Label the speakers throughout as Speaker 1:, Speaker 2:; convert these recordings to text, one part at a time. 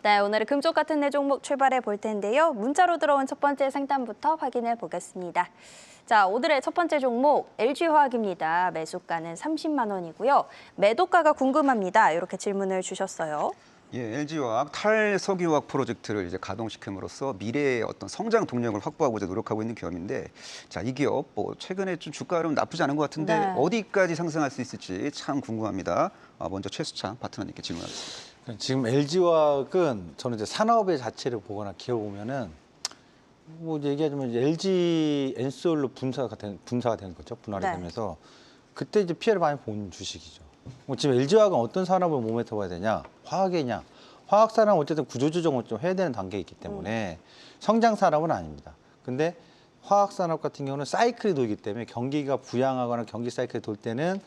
Speaker 1: 네, 오늘은 금쪽 같은 네 종목 출발해 볼 텐데요. 문자로 들어온 첫 번째 상담부터 확인해 보겠습니다. 자, 오늘의 첫 번째 종목 LG화학입니다. 매수가는 30만 원이고요. 매도가가 궁금합니다. 이렇게 질문을 주셨어요.
Speaker 2: 예, LG화학 탈석유화학 프로젝트를 이제 가동시킴으로써 미래의 어떤 성장 동력을 확보하고자 노력하고 있는 기업인데, 자, 이 기업 최근에 좀 주가는 나쁘지 않은 것 같은데
Speaker 1: 네.
Speaker 2: 어디까지 상승할 수 있을지 참 궁금합니다. 먼저 최수창 파트너님께 질문하겠습니다.
Speaker 3: 지금 LG화학은 저는 이제 산업의 자체를 보거나 기업 보면은 뭐 얘기하자면 이제 LG 엔솔로 분사가 되는 거죠. 분할이
Speaker 1: 네.
Speaker 3: 되면서 그때 이제 피해를 많이 본 주식이죠. 지금 LG화학은 어떤 산업을 몸에 터봐야 되냐? 화학이냐? 화학 산업은 어쨌든 구조조정을 좀 해야 되는 단계에 있기 때문에 성장 산업은 아닙니다. 근데 화학 산업 같은 경우는 사이클이 돌기 때문에 경기가 부양하거나 경기 사이클이 돌 때는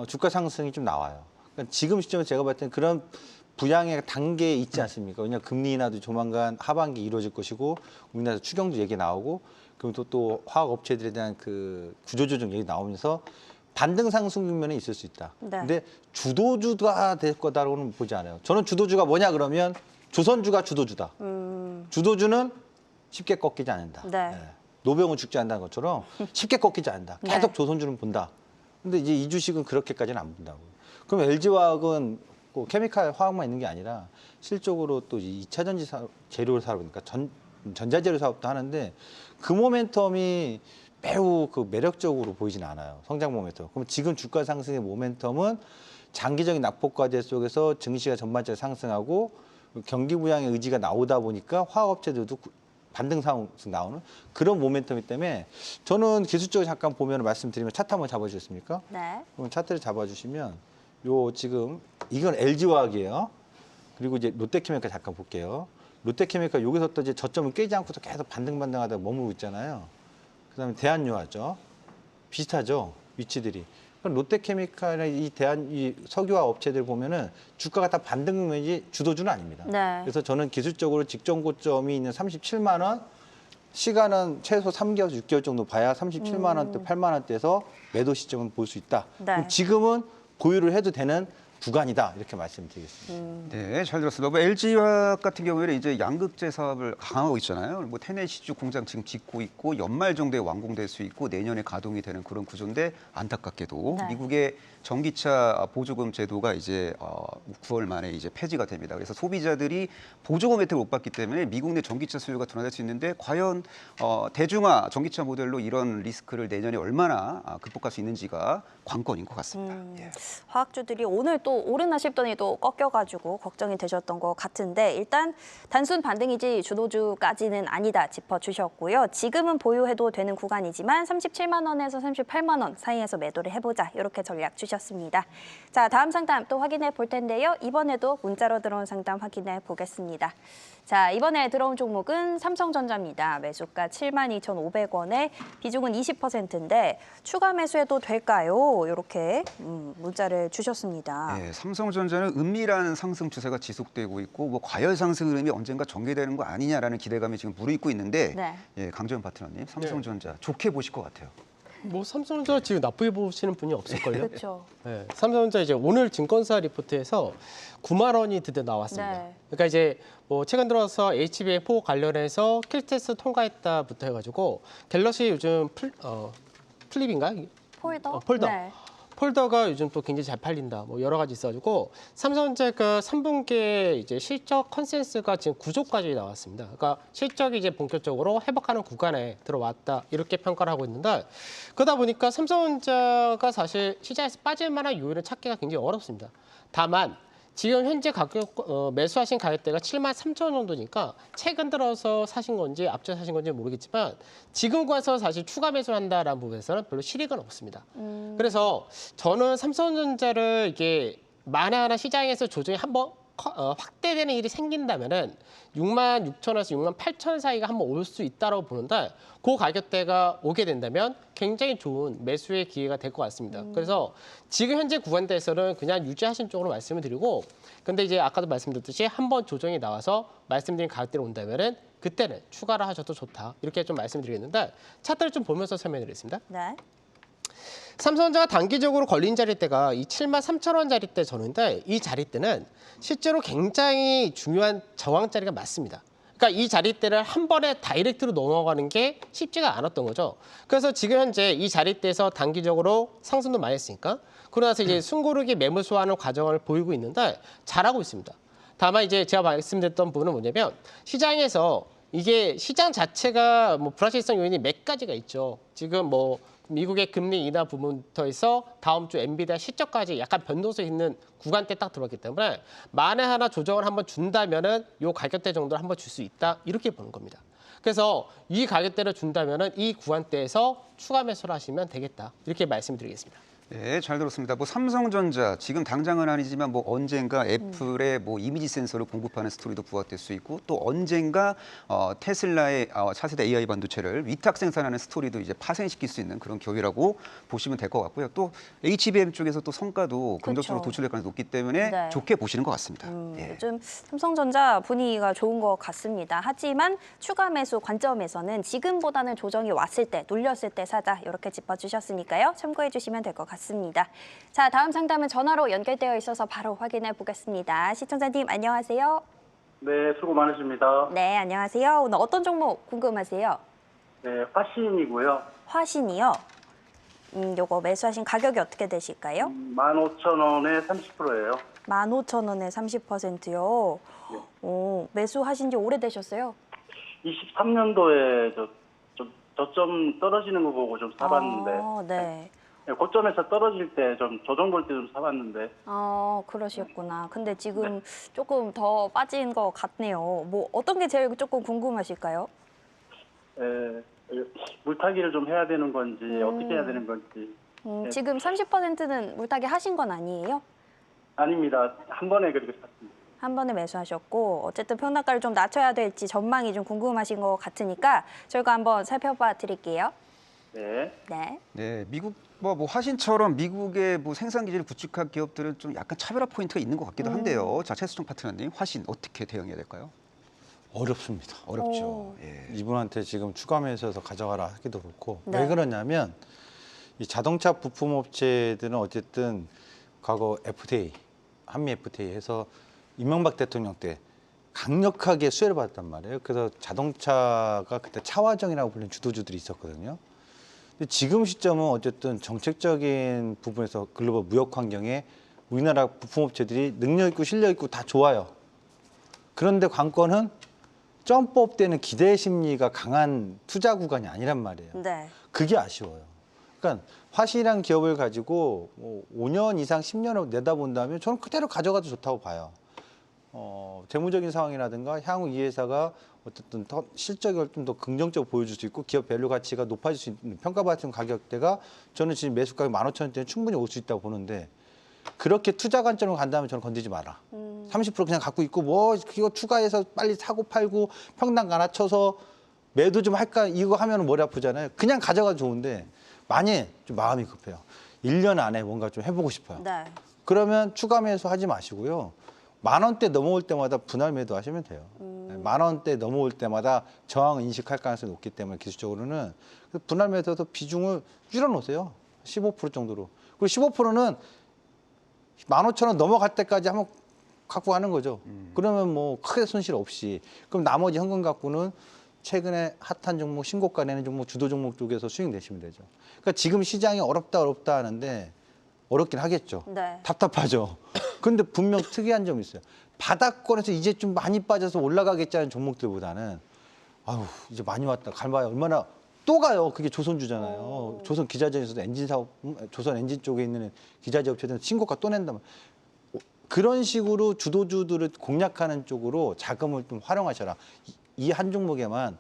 Speaker 3: 주가 상승이 좀 나와요. 그러니까 지금 시점에 제가 봤을 때는 그런 부양의 단계에 있지 않습니까? 왜냐하면 금리 인하도 조만간 하반기 이루어질 것이고 우리나라 추경도 얘기 나오고 그리고 또 화학 업체들에 대한 그 구조조정 얘기 나오면서 반등 상승 국면에 있을 수 있다.
Speaker 1: 네.
Speaker 3: 근데 주도주가 될 거다라고는 보지 않아요. 저는 주도주가 뭐냐 그러면 조선주가 주도주다. 주도주는 쉽게 꺾이지 않는다.
Speaker 1: 네.
Speaker 3: 네. 노병은 죽지 않는다는 것처럼 쉽게 꺾이지 않는다. 계속
Speaker 1: 네.
Speaker 3: 조선주는 본다. 근데 이제 이 주식은 그렇게까지는 안 본다고. 그럼 LG화학은 꼭 케미칼 화학만 있는 게 아니라 실적으로 또 2차 전지 재료 사업이니까 전자재료 사업도 하는데 그 모멘텀이 매우 그 매력적으로 보이진 않아요. 성장 모멘텀. 그럼 지금 주가 상승의 모멘텀은 장기적인 낙폭 과제 속에서 증시가 전반적으로 상승하고 경기 부양의 의지가 나오다 보니까 화학업체들도 반등 상승 나오는 그런 모멘텀이기 때문에 저는 기술적으로 잠깐 보면 말씀드리면 차트 한번 잡아주셨습니까?
Speaker 1: 네.
Speaker 3: 그럼 차트를 잡아주시면 요 지금 이건 LG화학이에요. 그리고 이제 롯데케미칼 잠깐 볼게요. 롯데케미칼 여기서 또 이제 저점을 깨지 않고서 계속 반등하다 머무르고 있잖아요. 그다음에 대한유화죠. 비슷하죠, 위치들이. 그럼 롯데케미칼이나 이 석유화 업체들 보면은 주가가 다 반등면이 주도주는 아닙니다.
Speaker 1: 네.
Speaker 3: 그래서 저는 기술적으로 직전 고점이 있는 37만 원, 시간은 최소 3개월, 6개월 정도 봐야 37만 원대, 8만 원대에서 매도 시점은 볼 수 있다.
Speaker 1: 네.
Speaker 3: 그럼 지금은 보유를 해도 되는 구간이다 이렇게 말씀드리겠습니다.
Speaker 2: 네, 잘 들었습니다. 뭐 LG화학 같은 경우에는 이제 양극재 사업을 강화하고 있잖아요. 뭐 테네시주 공장 지금 짓고 있고 연말 정도에 완공될 수 있고 내년에 가동이 되는 그런 구조인데 안타깝게도
Speaker 1: 네.
Speaker 2: 미국의 전기차 보조금 제도가 이제 9월 말에 이제 폐지가 됩니다. 그래서 소비자들이 보조금 혜택을 못 받기 때문에 미국 내 전기차 수요가 둔화될 수 있는데 과연 대중화 전기차 모델로 이런 리스크를 내년에 얼마나 극복할 수 있는지가 관건인 것 같습니다. 예.
Speaker 1: 화학주들이 오늘 또 오르나 싶더니 또 꺾여가지고 걱정이 되셨던 것 같은데 일단 단순 반등이지 주도주까지는 아니다 짚어주셨고요. 지금은 보유해도 되는 구간이지만 37만 원에서 38만 원 사이에서 매도를 해보자 이렇게 전략 주셨습니다. 자, 다음 상담 또 확인해 볼 텐데요. 이번에도 문자로 들어온 상담 확인해 보겠습니다. 자, 이번에 들어온 종목은 삼성전자입니다. 매수가 72,500원에 비중은 20%인데 추가 매수해도 될까요? 이렇게 문자를 주셨습니다.
Speaker 2: 네, 삼성전자는 은밀한 상승 추세가 지속되고 있고 뭐 과열 상승 흐름이 언젠가 전개되는 거 아니냐라는 기대감이 지금 무르익고 있는데
Speaker 1: 네.
Speaker 2: 예, 강재원 파트너님, 삼성전자 좋게 보실 것 같아요.
Speaker 4: 뭐 삼성전자 지금 나쁘게 보시는 분이 없을걸요?
Speaker 1: 그렇죠.
Speaker 4: 네, 삼성전자 이제 오늘 증권사 리포트에서 9만 원이 드디어 나왔습니다.
Speaker 1: 네.
Speaker 4: 그러니까 이제 뭐 최근 들어서 HBM4 관련해서 킬테스트 통과했다부터 해가지고 갤럭시 요즘 플립인가?
Speaker 1: 폴더?
Speaker 4: 폴더.
Speaker 1: 네.
Speaker 4: 폴더가 요즘 또 굉장히 잘 팔린다. 뭐 여러 가지 있어가지고 삼성전자가 3분기에 이제 실적 컨센서스가 지금 9조까지 나왔습니다. 그러니까 실적이 이제 본격적으로 회복하는 구간에 들어왔다 이렇게 평가를 하고 있는데 그러다 보니까 삼성전자가 사실 시장에서 빠질 만한 요인을 찾기가 굉장히 어렵습니다. 다만 지금 현재 가격 매수하신 가격대가 7만 3천 원 정도니까 최근 들어서 사신 건지 앞서 사신 건지 모르겠지만 지금 가서 사실 추가 매수한다라는 부분에서는 별로 실익은 없습니다. 그래서 저는 삼성전자를 이게 만에 하나 시장에서 조정이 한번 확대되는 일이 생긴다면은 6만 6천원에서 6만 8천 사이가 한번 올 수 있다고 보는데 그 가격대가 오게 된다면 굉장히 좋은 매수의 기회가 될 것 같습니다. 그래서 지금 현재 구간대에서는 그냥 유지하신 쪽으로 말씀을 드리고 근데 이제 아까도 말씀드렸듯이 한번 조정이 나와서 말씀드린 가격대로 온다면은 그때는 추가를 하셔도 좋다. 이렇게 좀 말씀드리겠는데 차트를 좀 보면서 설명드리겠습니다.
Speaker 1: 네.
Speaker 4: 삼성전자가 단기적으로 걸린 자릿대가 이 7만 3천 원 자릿대 전후인데 이 자릿대는 실제로 굉장히 중요한 저항 자리가 맞습니다. 그러니까 이 자릿대를 한 번에 다이렉트로 넘어가는 게 쉽지가 않았던 거죠. 그래서 지금 현재 이 자릿대에서 단기적으로 상승도 많이 했으니까 그러고 나서 이제 숨고르기 매물 소화하는 과정을 보이고 있는데 잘하고 있습니다. 다만 이제 제가 말씀드렸던 부분은 뭐냐면 시장에서 이게 시장 자체가 뭐 불확실성 요인이 몇 가지가 있죠. 지금 뭐 미국의 금리 인하 부분부터 해서 다음 주 엔비디아 실적까지 약간 변동성 있는 구간대 딱 들어왔기 때문에 만에 하나 조정을 한번 준다면은 요 가격대 정도를 한번 줄 수 있다 이렇게 보는 겁니다. 그래서 이 가격대를 준다면은 이 구간대에서 추가 매수를 하시면 되겠다 이렇게 말씀드리겠습니다.
Speaker 2: 네, 잘 들었습니다. 뭐 삼성전자 지금 당장은 아니지만 뭐 언젠가 애플의 뭐 이미지 센서를 공급하는 스토리도 부각될 수 있고 또 언젠가 테슬라의 차세대 AI 반도체를 위탁 생산하는 스토리도 이제 파생시킬 수 있는 그런 기업이라고 보시면 될 것 같고요. 또 HBM 쪽에서 또 성과도 긍정적으로 도출될 가능성이 높기 때문에
Speaker 1: 네.
Speaker 2: 좋게 보시는 것 같습니다. 예.
Speaker 1: 요즘 삼성전자 분위기가 좋은 것 같습니다. 하지만 추가 매수 관점에서는 지금보다는 조정이 왔을 때, 눌렸을 때 사자 이렇게 짚어주셨으니까요. 참고해 주시면 될 것 같습니다. 자, 다음 상담은 전화로 연결되어 있어서 바로 확인해 보겠습니다. 시청자님 안녕하세요.
Speaker 5: 네, 수고 많으십니다.
Speaker 1: 네, 안녕하세요. 오늘 어떤 종목 궁금하세요?
Speaker 5: 네, 화신이고요.
Speaker 1: 화신이요. 요거 매수하신 가격이 어떻게 되실까요?
Speaker 5: 15,000원에 30%예요.
Speaker 1: 15,000원에 30%요. 오, 매수하신 지 오래되셨어요?
Speaker 5: 23년도에 저점 떨어지는 거 보고 좀 사봤는데,
Speaker 1: 네.
Speaker 5: 네, 고점에서 떨어질 때 좀 조정 볼 때 좀 사봤는데,
Speaker 1: 그러셨구나. 근데 지금 조금 더 빠진 것 같네요. 뭐 어떤 게 제일 조금 궁금하실까요?
Speaker 5: 물타기를 좀 해야 되는 건지, 어떻게 해야 되는 건지. 네.
Speaker 1: 지금 30%는 물타기 하신 건 아니에요?
Speaker 5: 아닙니다. 한 번에 그렇게 샀습니다.
Speaker 1: 한 번에 매수하셨고 어쨌든 평단가를 좀 낮춰야 될지 전망이 좀 궁금하신 것 같으니까 저희가 한번 살펴봐 드릴게요.
Speaker 5: 네.
Speaker 1: 네.
Speaker 2: 네, 미국 뭐 화신처럼 미국의 뭐 생산 기지를 구축한 기업들은 좀 약간 차별화 포인트가 있는 것 같기도 한데요. 자, 최수정 파트너님, 화신 어떻게 대응해야 될까요?
Speaker 3: 어렵습니다.
Speaker 2: 어렵죠.
Speaker 1: 오.
Speaker 2: 예.
Speaker 3: 이분한테 지금 추가 매수해서 가져가라 하기도 그렇고
Speaker 1: 네.
Speaker 3: 왜 그러냐면 이 자동차 부품 업체들은 어쨌든 과거 FTA 한미 FTA 해서 이명박 대통령 때 강력하게 수혜를 받았단 말이에요. 그래서 자동차가 그때 차화정이라고 불리는 주도주들이 있었거든요. 근데 지금 시점은 어쨌든 정책적인 부분에서 글로벌 무역 환경에 우리나라 부품업체들이 능력 있고 실력 있고 다 좋아요. 그런데 관건은 점법 때는 기대 심리가 강한 투자 구간이 아니란 말이에요.
Speaker 1: 네.
Speaker 3: 그게 아쉬워요. 그러니까 화신이란 기업을 가지고 뭐 5년 이상 10년을 내다본다면 저는 그대로 가져가도 좋다고 봐요. 재무적인 상황이라든가 향후 이 회사가 어쨌든 더 실적을 좀 더 긍정적으로 보여줄 수 있고 기업 밸류 가치가 높아질 수 있는 평가받은 가격대가 저는 지금 매수 가격 15,000원대는 충분히 올 수 있다고 보는데 그렇게 투자 관점으로 간다면 저는 건드리지 마라. 30% 그냥 갖고 있고 뭐 이거 추가해서 빨리 사고 팔고 평단가 낮춰서 매도 좀 할까 이거 하면 머리 아프잖아요. 그냥 가져가도 좋은데 만약에 좀 마음이 급해요. 1년 안에 뭔가 좀 해보고 싶어요.
Speaker 1: 네.
Speaker 3: 그러면 추가 매수 하지 마시고요. 10,000원대 넘어올 때마다 분할 매도 하시면 돼요. 10,000원대 넘어올 때마다 저항 인식할 가능성이 높기 때문에 기술적으로는 분할 매도도 비중을 줄여놓으세요. 15% 정도로. 그리고 15%는 15,000원 넘어갈 때까지 한번 갖고 가는 거죠. 그러면 뭐 크게 손실 없이. 그럼 나머지 현금 갖고는 최근에 핫한 종목, 신고가 내는 종목, 주도 종목 쪽에서 수익 내시면 되죠. 그러니까 지금 시장이 어렵다 하는데 어렵긴 하겠죠.
Speaker 1: 네.
Speaker 3: 답답하죠. 근데 분명 특이한 점이 있어요. 바닥권에서 이제 좀 많이 빠져서 올라가겠지 하는 종목들보다는 아유 이제 많이 왔다. 갈봐야 얼마나 또 가요. 그게 조선주잖아요. 조선 기자재에서도 엔진 사업, 조선 엔진 쪽에 있는 기자재 업체들은 신고가 또 낸다면 그런 식으로 주도주들을 공략하는 쪽으로 자금을 좀 활용하셔라. 이 한 종목에만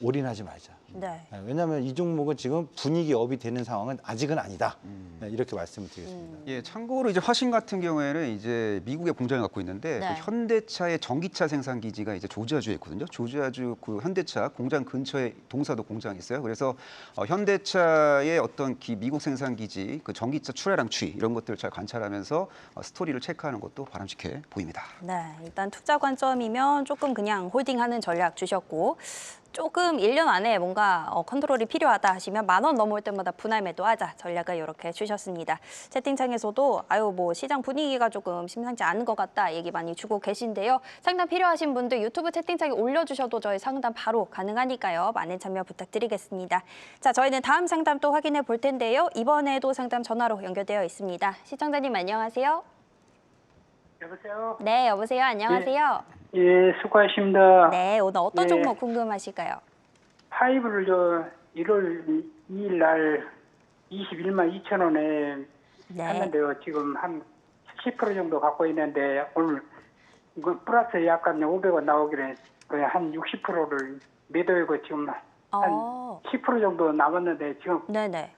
Speaker 3: 올인하지 말자.
Speaker 1: 네.
Speaker 3: 왜냐하면 이 종목은 지금 분위기 업이 되는 상황은 아직은 아니다. 이렇게 말씀을 드리겠습니다.
Speaker 2: 예, 참고로 이제 화신 같은 경우에는 이제 미국에 공장을 갖고 있는데
Speaker 1: 네.
Speaker 2: 그 현대차의 전기차 생산 기지가 이제 조지아주에 있거든요. 조지아주 그 현대차 공장 근처에 동사도 공장이 있어요. 그래서 현대차의 어떤 미국 생산 기지, 그 전기차 출하량 추이 이런 것들을 잘 관찰하면서 스토리를 체크하는 것도 바람직해 보입니다.
Speaker 1: 네. 일단 투자 관점이면 조금 그냥 홀딩하는 전략 주셨고 조금 1년 안에 뭔가 컨트롤이 필요하다 하시면 10,000원 넘을 때마다 분할 매도하자 전략을 이렇게 주셨습니다. 채팅창에서도 아유 뭐 시장 분위기가 조금 심상치 않은 것 같다 얘기 많이 주고 계신데요. 상담 필요하신 분들 유튜브 채팅창에 올려주셔도 저희 상담 바로 가능하니까요. 많은 참여 부탁드리겠습니다. 자, 저희는 다음 상담 또 확인해 볼 텐데요. 이번에도 상담 전화로 연결되어 있습니다. 시청자님 안녕하세요.
Speaker 5: 여보세요?
Speaker 1: 네, 여보세요. 안녕하세요.
Speaker 5: 예, 수고하십니다.
Speaker 1: 네, 오늘 어떤
Speaker 5: 예.
Speaker 1: 종목 궁금하실까요?
Speaker 5: 파이브를 1월 2일 날 21만 2천 원에
Speaker 1: 네.
Speaker 5: 샀는데요. 지금 한 10% 정도 갖고 있는데 오늘 이거 플러스 약간 500원 나오길래 거의 한 60%를 매도하고 지금 한 10% 정도 남았는데 지금
Speaker 1: 네네.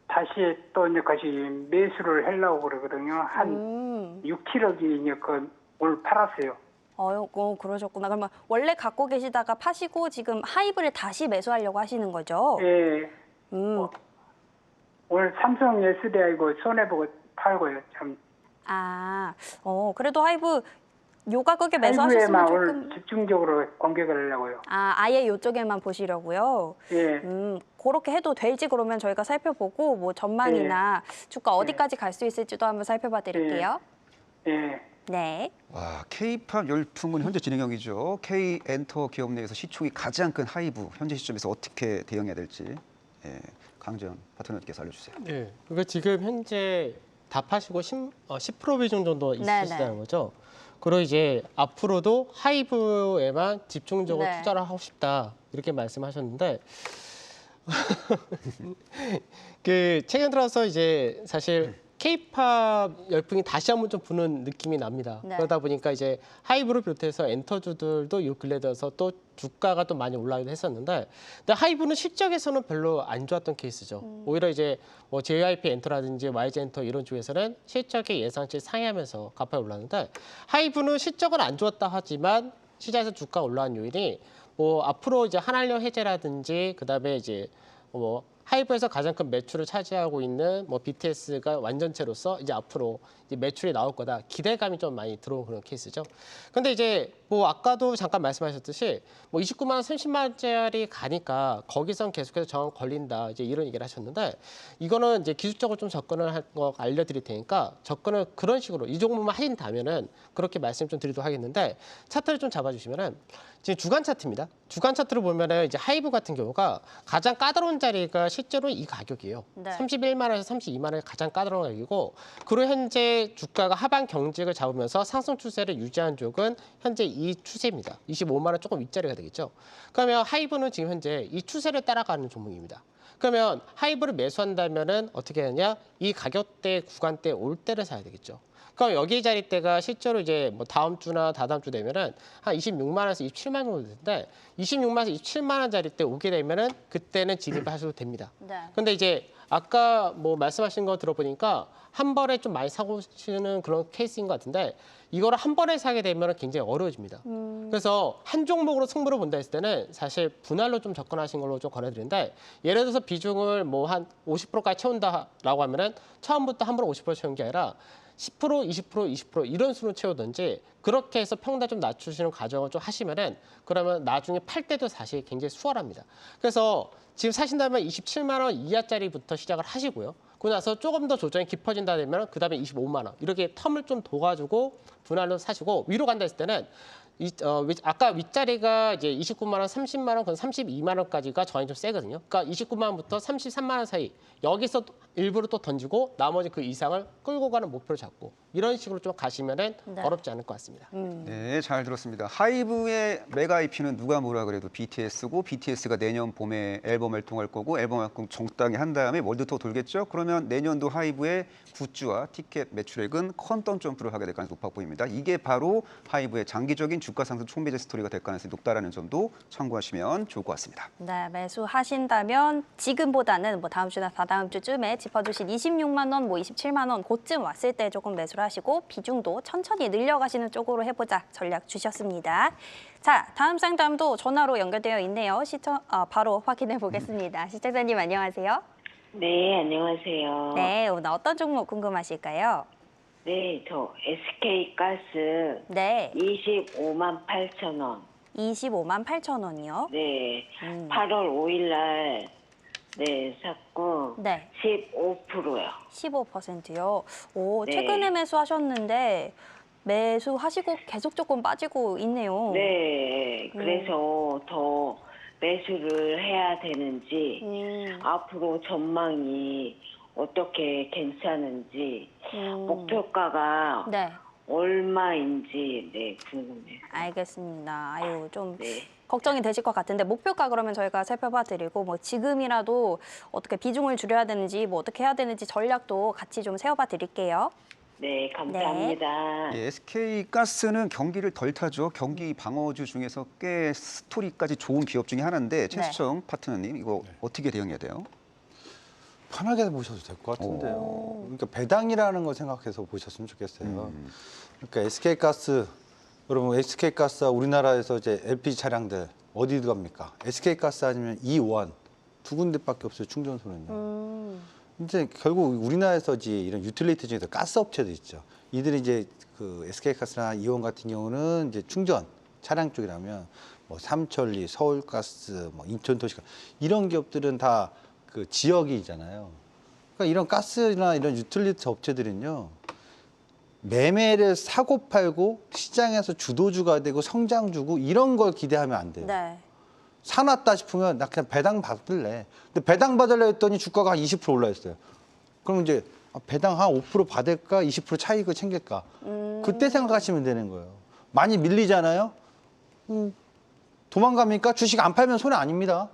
Speaker 5: 다시 또 이제 다시 매수를 하려고 그러거든요. 한 6, 7억이 이제 오늘 팔았어요.
Speaker 1: 그러셨구나. 그러면 원래 갖고 계시다가 파시고 지금 하이브를 다시 매수하려고 하시는 거죠?
Speaker 5: 예.
Speaker 1: 음.
Speaker 5: 오늘 삼성 SDI고 손해보고 팔고요. 참.
Speaker 1: 그래도 하이브 요 가격에 매수하셨으면
Speaker 5: 하이브에만
Speaker 1: 조금.
Speaker 5: 오늘 집중적으로 공격을 하려고요.
Speaker 1: 아예 요쪽에만 보시려고요?
Speaker 5: 예.
Speaker 1: 그렇게 해도 될지 그러면 저희가 살펴보고 뭐 전망이나 주가 어디까지 갈 수 있을지도 한번 살펴봐 드릴게요.
Speaker 5: 예.
Speaker 1: 네.
Speaker 2: 와, K팝 열풍은 현재 진행형이죠. K엔터 기업 내에서 시총이 가장 큰 하이브 현재 시점에서 어떻게 대응해야 될지 강재현 파트너님께서 알려주세요.
Speaker 4: 네. 그러니까 지금 현재 다 파시고 10% 비중 정도 있으시다는 거죠. 그리고 이제 앞으로도 하이브에만 집중적으로
Speaker 1: 네.
Speaker 4: 투자를 하고 싶다 이렇게 말씀하셨는데 그 최근 들어서 이제 사실 K-팝 열풍이 다시 한번 좀 부는 느낌이 납니다.
Speaker 1: 네.
Speaker 4: 그러다 보니까 이제 하이브를 비롯해서 엔터주들도 요 근래 들어서 또 주가가 또 많이 올라가기도 했었는데, 근데 하이브는 실적에서는 별로 안 좋았던 케이스죠. 오히려 이제 뭐 JYP 엔터라든지 YG 엔터 이런 쪽에서는 실적이 예상치 상회하면서 가파르게 올랐는데, 하이브는 실적은 안 좋았다 하지만 시장에서 주가 올라간 요인이 뭐 앞으로 이제 한한령 해제라든지 그다음에 이제 뭐 하이브에서 가장 큰 매출을 차지하고 있는 뭐 BTS가 완전체로서 이제 앞으로 이제 매출이 나올 거다 기대감이 좀 많이 들어온 그런 케이스죠. 근데 이제 뭐 아까도 잠깐 말씀하셨듯이 뭐 29만 원, 30만 원짜리 가니까 거기선 계속해서 저항 걸린다 이제 이런 얘기를 하셨는데, 이거는 이제 기술적으로 좀 접근을 할 거 알려드릴 테니까 접근을 그런 식으로 이 종목만 하신다면은 그렇게 말씀 좀 드리도록 하겠는데, 차트를 좀 잡아주시면은 지금 주간 차트입니다. 주간 차트를 보면은 이제 하이브 같은 경우가 가장 까다로운 자리가 실제로 이 가격이에요.
Speaker 1: 네.
Speaker 4: 31만 원에서 32만 원이 가장 까다로운 가격이고, 그리고 현재 주가가 하방 경직을 잡으면서 상승 추세를 유지한 쪽은 현재 이 추세입니다. 25만 원 조금 윗자리가 되겠죠. 그러면 하이브는 지금 현재 이 추세를 따라가는 종목입니다. 그러면 하이브를 매수한다면은 어떻게 하느냐? 이 가격대 구간대 올 때를 사야 되겠죠. 그럼 여기 자리대가 실제로 이제 뭐 다음 주나 다다음 주 되면은 한 26만 원에서 27만 원 정도 되는데, 26만 원에서 27만 원 자리대 오게 되면은 그때는 진입하셔도 됩니다.
Speaker 1: 네.
Speaker 4: 근데 이제 아까 뭐 말씀하신 거 들어보니까 한 번에 좀 많이 사고 싶는 그런 케이스인 것 같은데, 이거를 한 번에 사게 되면 굉장히 어려워집니다. 그래서 한 종목으로 승부를 본다 했을 때는 사실 분할로 좀 접근하신 걸로 좀 권해드리는데, 예를 들어서 비중을 뭐 한 50%까지 채운다라고 하면은 처음부터 한 번에 50% 채운 게 아니라 10%, 20%, 20% 이런 수로 채우든지 그렇게 해서 평단 좀 낮추시는 과정을 좀 하시면은, 그러면 나중에 팔 때도 사실 굉장히 수월합니다. 그래서 지금 사신다면 27만 원 이하짜리부터 시작을 하시고요. 그러고 나서 조금 더 조정이 깊어진다 되면 그다음에 25만 원 이렇게 텀을 좀 둬가지고 분할로 사시고, 위로 간다 했을 때는 아까 윗자리가 이제 29만 원, 30만 원, 그럼 32만 원까지가 저항이 좀 세거든요. 그러니까 29만 원부터 33만 원 사이 여기서 일부러 또 던지고 나머지 그 이상을 끌고 가는 목표를 잡고 이런 식으로 좀 가시면은
Speaker 1: 네.
Speaker 4: 어렵지 않을 것 같습니다.
Speaker 2: 네, 잘 들었습니다. 하이브의 메가 IP는 누가 뭐라 그래도 BTS고, BTS가 내년 봄에 앨범 활동할 거고, 앨범 활동 적당히 한 다음에 월드 투어 돌겠죠. 그러면 내년도 하이브의 굿즈와 티켓 매출액은 컨던 점프를 하게 될 가능성이 높아 보입니다. 이게 바로 하이브의 장기적인 주가 상승 촉매제 스토리가 될 가능성이 높다라는 점도 참고하시면 좋을 것 같습니다.
Speaker 1: 네, 매수하신다면 지금보다는 뭐 다음 주나 다다음 주쯤에 짚어주신 26만 원, 뭐 27만 원 그쯤 왔을 때 조금 매수를 하시고 비중도 천천히 늘려가시는 쪽으로 해보자 전략 주셨습니다. 자, 다음 상담도 전화로 연결되어 있네요. 바로 확인해 보겠습니다. 시청자님 안녕하세요.
Speaker 6: 네, 안녕하세요.
Speaker 1: 네, 오늘 어떤 종목 궁금하실까요?
Speaker 6: 네, 저 SK가스
Speaker 1: 네,
Speaker 6: 25만 8천 원.
Speaker 1: 25만 8천 원이요.
Speaker 6: 네. 8월 5일 날 네, 샀고
Speaker 1: 네.
Speaker 6: 15%요.
Speaker 1: 15%요. 오,
Speaker 6: 네.
Speaker 1: 최근에 매수하셨는데 매수하시고 계속 조금 빠지고 있네요.
Speaker 6: 네. 그래서 더 매수를 해야 되는지 앞으로 전망이 어떻게 괜찮은지 목표가가
Speaker 1: 네.
Speaker 6: 얼마인지 네, 궁금해요.
Speaker 1: 알겠습니다. 아유, 좀
Speaker 6: 네.
Speaker 1: 걱정이 되실 것 같은데 목표가 그러면 저희가 살펴봐 드리고 뭐 지금이라도 어떻게 비중을 줄여야 되는지 뭐 어떻게 해야 되는지 전략도 같이 좀 세워봐 드릴게요.
Speaker 6: 네, 감사합니다.
Speaker 2: 예, SK가스는 경기를 덜 타죠. 경기 방어주 중에서 꽤 스토리까지 좋은 기업 중에 하나인데 최수정 파트너님 이거 어떻게 대응해야 돼요?
Speaker 3: 편하게 보셔도 될 것 같은데요. 그러니까 배당이라는 걸 생각해서 보셨으면 좋겠어요. 그러니까 SK가스, 여러분 SK가스가 우리나라에서 이제 LPG 차량들 어디 갑니까? SK가스 아니면 이원 두 군데밖에 없어요. 충전소는요. 근데 결국 우리나라에서 이제 이런 유틸리티 중에서 가스 업체도 있죠. 이들이 이제 그 SK가스나 이원 같은 경우는 이제 충전 차량 쪽이라면 뭐 삼천리, 서울가스, 뭐 인천도시가스 이런 기업들은 다 그 지역이잖아요. 그러니까 이런 가스나 이런 유틸리티 업체들은요. 매매를 사고 팔고 시장에서 주도주가 되고 성장주고 이런 걸 기대하면 안 돼요.
Speaker 1: 네.
Speaker 3: 사놨다 싶으면 나 그냥 배당 받을래. 근데 배당 받으려 했더니 주가가 한 20% 올라 있어요. 그럼 이제 배당 한 5% 받을까 20% 차익을 챙길까. 그때 생각하시면 되는 거예요. 많이 밀리잖아요. 도망갑니까? 주식 안 팔면 손해 아닙니다.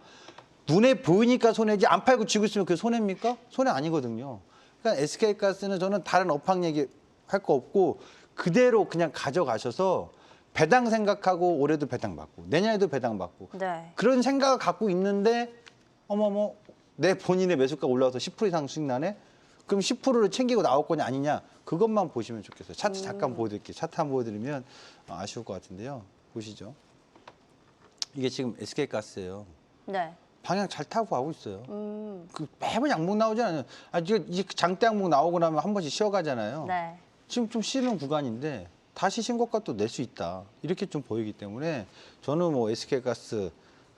Speaker 3: 눈에 보이니까 손해지 안 팔고 쥐고 있으면 그게 손해입니까? 손해 아니거든요. 그러니까 SK가스는 저는 다른 업황 얘기 할 거 없고 그대로 그냥 가져가셔서 배당 생각하고 올해도 배당 받고 내년에도 배당 받고
Speaker 1: 네.
Speaker 3: 그런 생각을 갖고 있는데 어머머 내 본인의 매수가 올라와서 10% 이상 수익 나네? 그럼 10%를 챙기고 나올 거냐 아니냐 그것만 보시면 좋겠어요. 차트 잠깐 보여드릴게요. 차트 한번 보여드리면 아쉬울 것 같은데요. 보시죠. 이게 지금 SK가스예요.
Speaker 1: 네.
Speaker 3: 방향 잘 타고 가고 있어요. 그 매번 양봉 나오지 않아요. 이제 장대 양봉 나오고 나면 한 번씩 쉬어가잖아요.
Speaker 1: 네.
Speaker 3: 지금 좀 쉬는 구간인데 다시 신고가 또 낼 수 있다. 이렇게 좀 보이기 때문에 저는 뭐 SK가스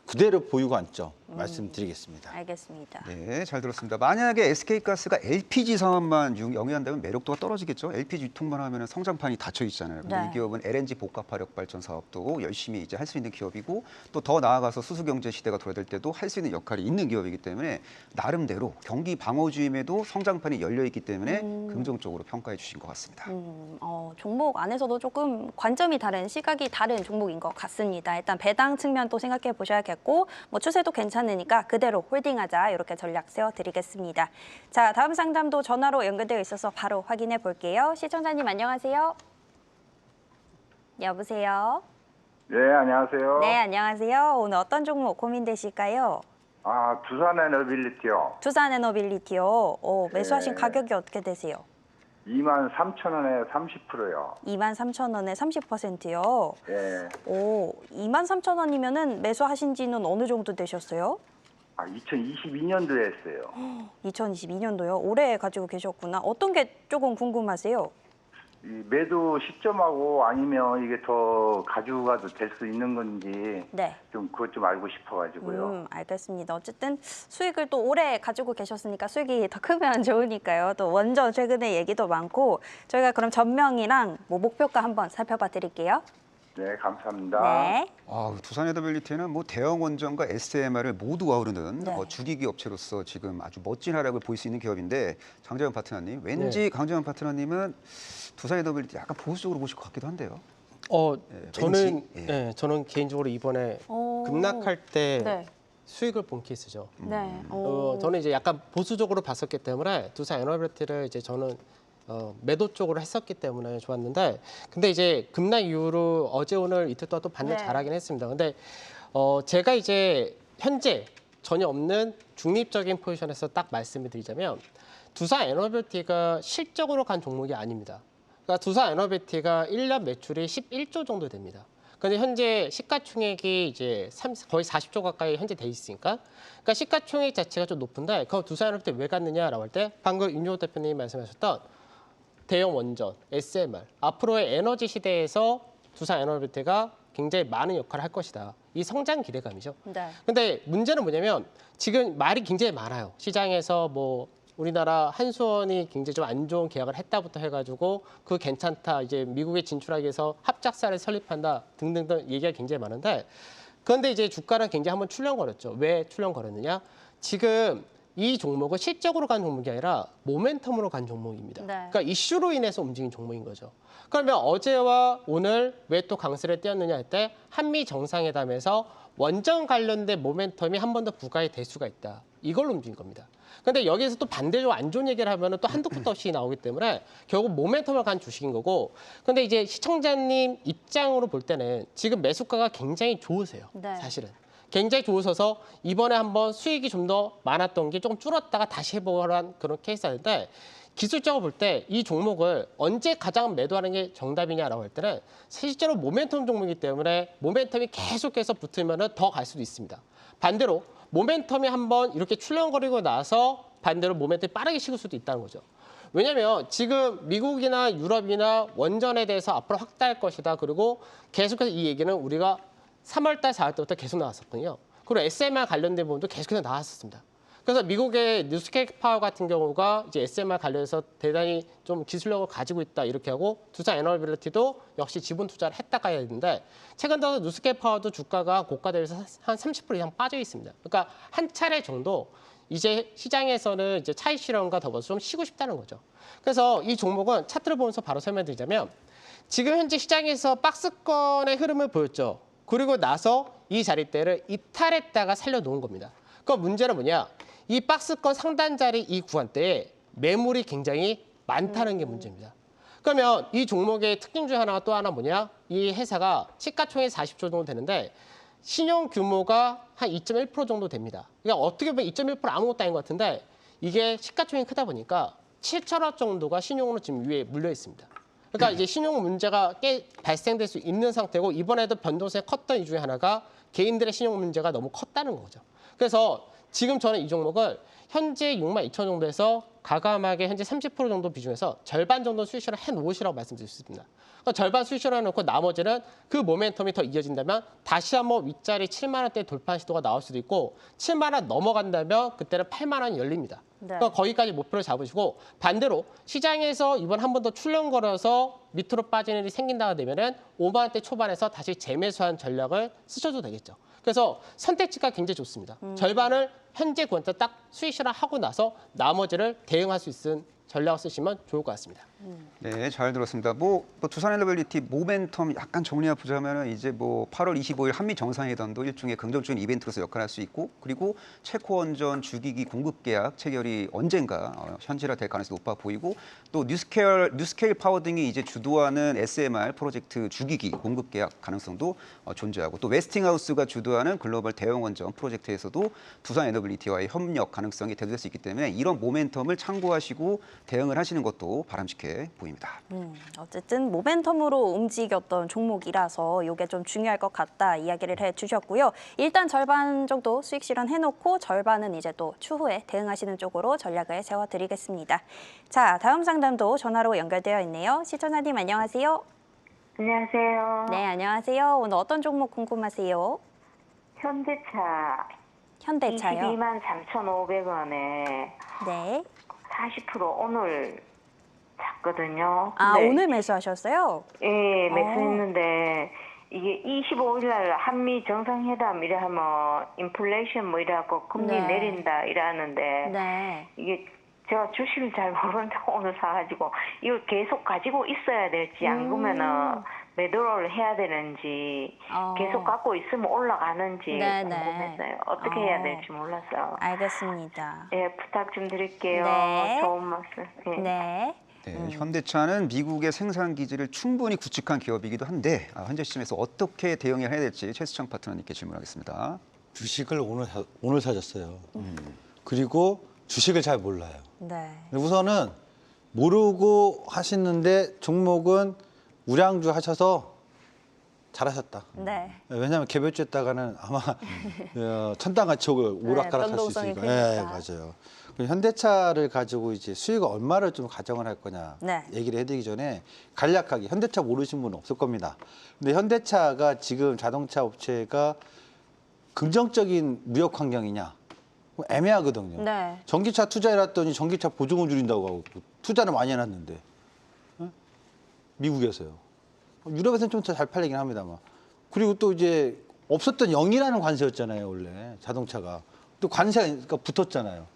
Speaker 3: 그대로 보유 관점 말씀드리겠습니다.
Speaker 1: 알겠습니다.
Speaker 2: 네, 잘 들었습니다. 만약에 SK가스가 LPG 사업만 영위한다면 매력도가 떨어지겠죠. LPG 유통만 하면 성장판이 닫혀 있잖아요. 근데
Speaker 1: 네.
Speaker 2: 이 기업은 LNG 복합화력 발전 사업도 열심히 이제 할 수 있는 기업이고 또 더 나아가서 수수 경제 시대가 돌아들 때도 할 수 있는 역할이 있는 기업이기 때문에 나름대로 경기 방어주임에도 성장판이 열려 있기 때문에 긍정적으로 평가해 주신 것 같습니다.
Speaker 1: 종목 안에서도 조금 관점이 다른 시각이 다른 종목인 것 같습니다. 일단 배당 측면도 생각해 보셔야겠고 뭐 추세도 괜찮으니까 그대로 홀딩하자 이렇게 전략 세워드리겠습니다. 자, 다음 상담도 전화로 연결되어 있어서 바로 확인해 볼게요. 시청자님 안녕하세요. 여보세요.
Speaker 7: 네, 안녕하세요.
Speaker 1: 네, 안녕하세요. 오늘 어떤 종목 고민되실까요?
Speaker 7: 두산에너빌리티요.
Speaker 1: 두산에너빌리티요. 매수하신
Speaker 7: 네.
Speaker 1: 가격이 어떻게 되세요?
Speaker 7: 23,000원에 30%요.
Speaker 1: 23,000원에 30%요.
Speaker 7: 예.
Speaker 1: 오, 23,000원이면은 매수하신 지는 어느 정도 되셨어요?
Speaker 7: 2022년도에 했어요.
Speaker 1: 2022년도요. 올해 가지고 계셨구나. 어떤 게 조금 궁금하세요?
Speaker 7: 이 매도 시점하고 아니면 이게 더 가지고 가도 될 수 있는 건지
Speaker 1: 네.
Speaker 7: 좀 그것 좀 알고 싶어가지고요.
Speaker 1: 알겠습니다. 어쨌든 수익을 또 오래 가지고 계셨으니까 수익이 더 크면 좋으니까요. 또 원전 최근에 얘기도 많고 저희가 그럼 전명이랑 뭐 목표가 한번 살펴봐 드릴게요.
Speaker 7: 네, 감사합니다.
Speaker 1: 네.
Speaker 2: 두산에너빌리티는 뭐 대형 원전과 SMR을 모두 아우르는
Speaker 1: 네.
Speaker 2: 주기기 업체로서 지금 아주 멋진 활약을 보일 수 있는 기업인데 장재현 파트너님, 왠지 강재현 파트너님은 두산에너빌리티 약간 보수적으로 보실 것 같기도 한데요.
Speaker 4: 저는
Speaker 2: 왠지,
Speaker 4: 저는 개인적으로 이번에
Speaker 1: 오.
Speaker 4: 급락할 때
Speaker 1: 네.
Speaker 4: 수익을 본 케이스죠.
Speaker 1: 네.
Speaker 4: 저는 이제 약간 보수적으로 봤었기 때문에 두산에너빌리티를 이제 저는 매도 쪽으로 했었기 때문에 좋았는데, 근데 이제 급락 이후로 어제 오늘 이틀 동안 또 반등
Speaker 1: 네.
Speaker 4: 잘하긴 했습니다. 근데 제가 이제 현재 전혀 없는 중립적인 포지션에서 딱 말씀을 드리자면 두산에너빌리티가 실적으로 간 종목이 아닙니다. 그러니까 두산에너빌리티가 1년 매출이 11조 정도 됩니다. 근데 현재 시가총액이 이제 거의 40조 가까이 현재 돼 있으니까, 그러니까 시가총액 자체가 좀 높은데 그 두산에너빌리티 왜 갔느냐라고 할 때 방금 윤종호 대표님이 말씀하셨던 대형 원전, SMR, 앞으로의 에너지 시대에서 두산에너빌리티가 굉장히 많은 역할을 할 것이다. 이 성장 기대감이죠.
Speaker 1: 네.
Speaker 4: 근데 문제는 뭐냐면 지금 말이 굉장히 많아요. 시장에서 뭐 우리나라 한수원이 굉장히 좀 안 좋은 계약을 했다부터 해가지고 그 괜찮다. 이제 미국에 진출하기 위해서 합작사를 설립한다 등등등 얘기가 굉장히 많은데 그런데 이제 주가는 굉장히 한번 출렁거렸죠. 왜 출렁거렸느냐? 지금 이 종목은 실적으로 간 종목이 아니라 모멘텀으로 간 종목입니다.
Speaker 1: 네.
Speaker 4: 그러니까 이슈로 인해서 움직인 종목인 거죠. 그러면 어제와 오늘 왜 또 강세를 띄었느냐 할 때 한미 정상회담에서 원전 관련된 모멘텀이 한 번 더 부각이 될 수가 있다. 이걸로 움직인 겁니다. 근데 여기에서 또 반대적으로 안 좋은 얘기를 하면 또 한도 끝도 없이 나오기 때문에 결국 모멘텀을 간 주식인 거고 근데 이제 시청자님 입장으로 볼 때는 지금 매수가가 굉장히 좋으세요.
Speaker 1: 네.
Speaker 4: 사실은. 굉장히 좋으셔서 이번에 한번 수익이 좀 더 많았던 게 조금 줄었다가 다시 해보라는 그런 케이스인데 기술적으로 볼 때 이 종목을 언제 가장 매도하는 게 정답이냐라고 할 때는 실제로 모멘텀 종목이기 때문에 모멘텀이 계속해서 붙으면 더 갈 수도 있습니다. 반대로 모멘텀이 한번 이렇게 출렁거리고 나서 반대로 모멘텀이 빠르게 식을 수도 있다는 거죠. 왜냐하면 지금 미국이나 유럽이나 원전에 대해서 앞으로 확대할 것이다. 그리고 계속해서 이 얘기는 우리가 3월 달, 4월 때부터 계속 나왔었거든요. 그리고 SMR 관련된 부분도 계속해서 나왔었습니다. 그래서 미국의 뉴스케이 파워 같은 경우가 이제 SMR 관련해서 대단히 좀 기술력을 가지고 있다 이렇게 하고 두산 에너빌리티도 역시 지분 투자를 했다가 해야 되는데 최근 들어서 뉴스케이 파워도 주가가 고가 대비해서 한 30% 이상 빠져 있습니다. 그러니까 한 차례 정도 이제 시장에서는 이제 차익 실현과 더불어서 좀 쉬고 싶다는 거죠. 그래서 이 종목은 차트를 보면서 바로 설명드리자면 지금 현재 시장에서 박스권의 흐름을 보였죠. 그리고 나서 이 자리대를 이탈했다가 살려놓은 겁니다. 그 문제는 뭐냐? 이 박스권 상단 자리 이 구간대에 매물이 굉장히 많다는 게 문제입니다. 그러면 이 종목의 특징 중 하나가 또 하나 뭐냐? 이 회사가 시가총액 40조 정도 되는데 신용 규모가 한 2.1% 정도 됩니다. 그러니까 어떻게 보면 2.1% 아무것도 아닌 것 같은데 이게 시가총액이 크다 보니까 7천억 정도가 신용으로 지금 위에 물려 있습니다. 그러니까 이제 신용 문제가 발생될 수 있는 상태고 이번에도 변동성이 컸던 이 중에 하나가 개인들의 신용 문제가 너무 컸다는 거죠. 그래서 지금 저는 이 종목을 현재 62,000 정도에서 가감하게 현재 30% 정도 비중에서 절반 정도 수익실을 해놓으시라고 말씀드릴 수 있습니다. 그러니까 절반 수익실을 해놓고 나머지는 그 모멘텀이 더 이어진다면 다시 한번 윗자리 7만 원대 돌파 시도가 나올 수도 있고 7만 원 넘어간다면 그때는 8만 원이 열립니다.
Speaker 1: 네.
Speaker 4: 그러니까 거기까지 목표를 잡으시고 반대로 시장에서 이번 한 번 더 출렁거려서 밑으로 빠지는 일이 생긴다고 되면은 5만 원대 초반에서 다시 재매수한 전략을 쓰셔도 되겠죠. 그래서 선택지가 굉장히 좋습니다. 절반을 현재 구간대 딱 수익 실현하고 나서 나머지를 대응할 수 있는 전략을 쓰시면 좋을 것 같습니다.
Speaker 2: 네, 잘 들었습니다. 뭐 두산 에너빌리티 모멘텀 약간 정리해 보자면은 이제 뭐 8월 25일 한미 정상회담도 일종의 긍정적인 이벤트로서 역할할 수 있고 그리고 체코 원전 주기기 공급 계약 체결이 언젠가 현실화될 가능성이 높아 보이고 또 뉴스케일 파워 등이 이제 주도하는 SMR 프로젝트 주기기 공급 계약 가능성도 존재하고 또 웨스팅하우스가 주도하는 글로벌 대형 원전 프로젝트에서도 두산 에너빌리티와의 협력 가능성이 대두될 수 있기 때문에 이런 모멘텀을 참고하시고 대응을 하시는 것도 바람직해 보입니다.
Speaker 1: 어쨌든 모멘텀으로 움직였던 종목이라서 이게 좀 중요할 것 같다 이야기를 해주셨고요. 일단 절반 정도 수익 실현해놓고 절반은 이제 또 추후에 대응하시는 쪽으로 전략을 세워드리겠습니다. 자, 다음 상담도 전화로 연결되어 있네요. 시청자님 안녕하세요.
Speaker 8: 안녕하세요.
Speaker 1: 네, 안녕하세요. 오늘 어떤 종목 궁금하세요?
Speaker 8: 현대차
Speaker 1: 현대차요.
Speaker 8: 22만 3,500원에
Speaker 1: 네.
Speaker 8: 40% 오늘 샀거든요.
Speaker 1: 아,
Speaker 8: 근데
Speaker 1: 오늘 매수하셨어요?
Speaker 8: 예, 매수했는데 이게 25일 날 한미 정상회담 이래 하면 인플레이션 뭐 이래갖고 금리
Speaker 1: 네.
Speaker 8: 내린다 이러는데
Speaker 1: 네.
Speaker 8: 이게 제가 주식을 잘 모른다고 오늘 사가지고 이걸 계속 가지고 있어야 될지 안 그러면은 매도를 해야 되는지 계속 갖고 있으면 올라가는지
Speaker 1: 네네.
Speaker 8: 궁금했어요. 어떻게 해야 될지 몰라서.
Speaker 1: 알겠습니다.
Speaker 8: 예, 부탁 좀 드릴게요.
Speaker 1: 네.
Speaker 8: 좋은 말씀. 예.
Speaker 1: 네.
Speaker 2: 네, 현대차는 미국의 생산 기지를 충분히 구축한 기업이기도 한데 현재 시점에서 어떻게 대응을 해야 될지 최수창 파트너님께 질문하겠습니다.
Speaker 3: 주식을 오늘 사셨어요. 그리고 주식을 잘 몰라요.
Speaker 1: 네.
Speaker 3: 우선은 모르고 하시는데 종목은 우량주 하셔서 잘하셨다.
Speaker 1: 네.
Speaker 3: 왜냐하면 개별주했다가는 아마 천당같이 오락가락 할 수
Speaker 1: 변동성이
Speaker 3: 있으니까.
Speaker 1: 크니까.
Speaker 3: 예, 맞아요. 현대차를 가지고 이제 수익을 얼마를 좀 가정을 할 거냐
Speaker 1: 네.
Speaker 3: 얘기를 해드리기 전에 간략하게 현대차 모르신 분은 없을 겁니다. 근데 현대차가 지금 자동차 업체가 긍정적인 무역 환경이냐 애매하거든요.
Speaker 1: 네.
Speaker 3: 전기차 투자해놨더니 전기차 보조금 줄인다고 하고 투자를 많이 해놨는데 미국에서요. 유럽에서는 좀 더 잘 팔리긴 합니다만. 그리고 또 이제 없었던 0이라는 관세였잖아요, 원래 자동차가. 또 관세가 붙었잖아요.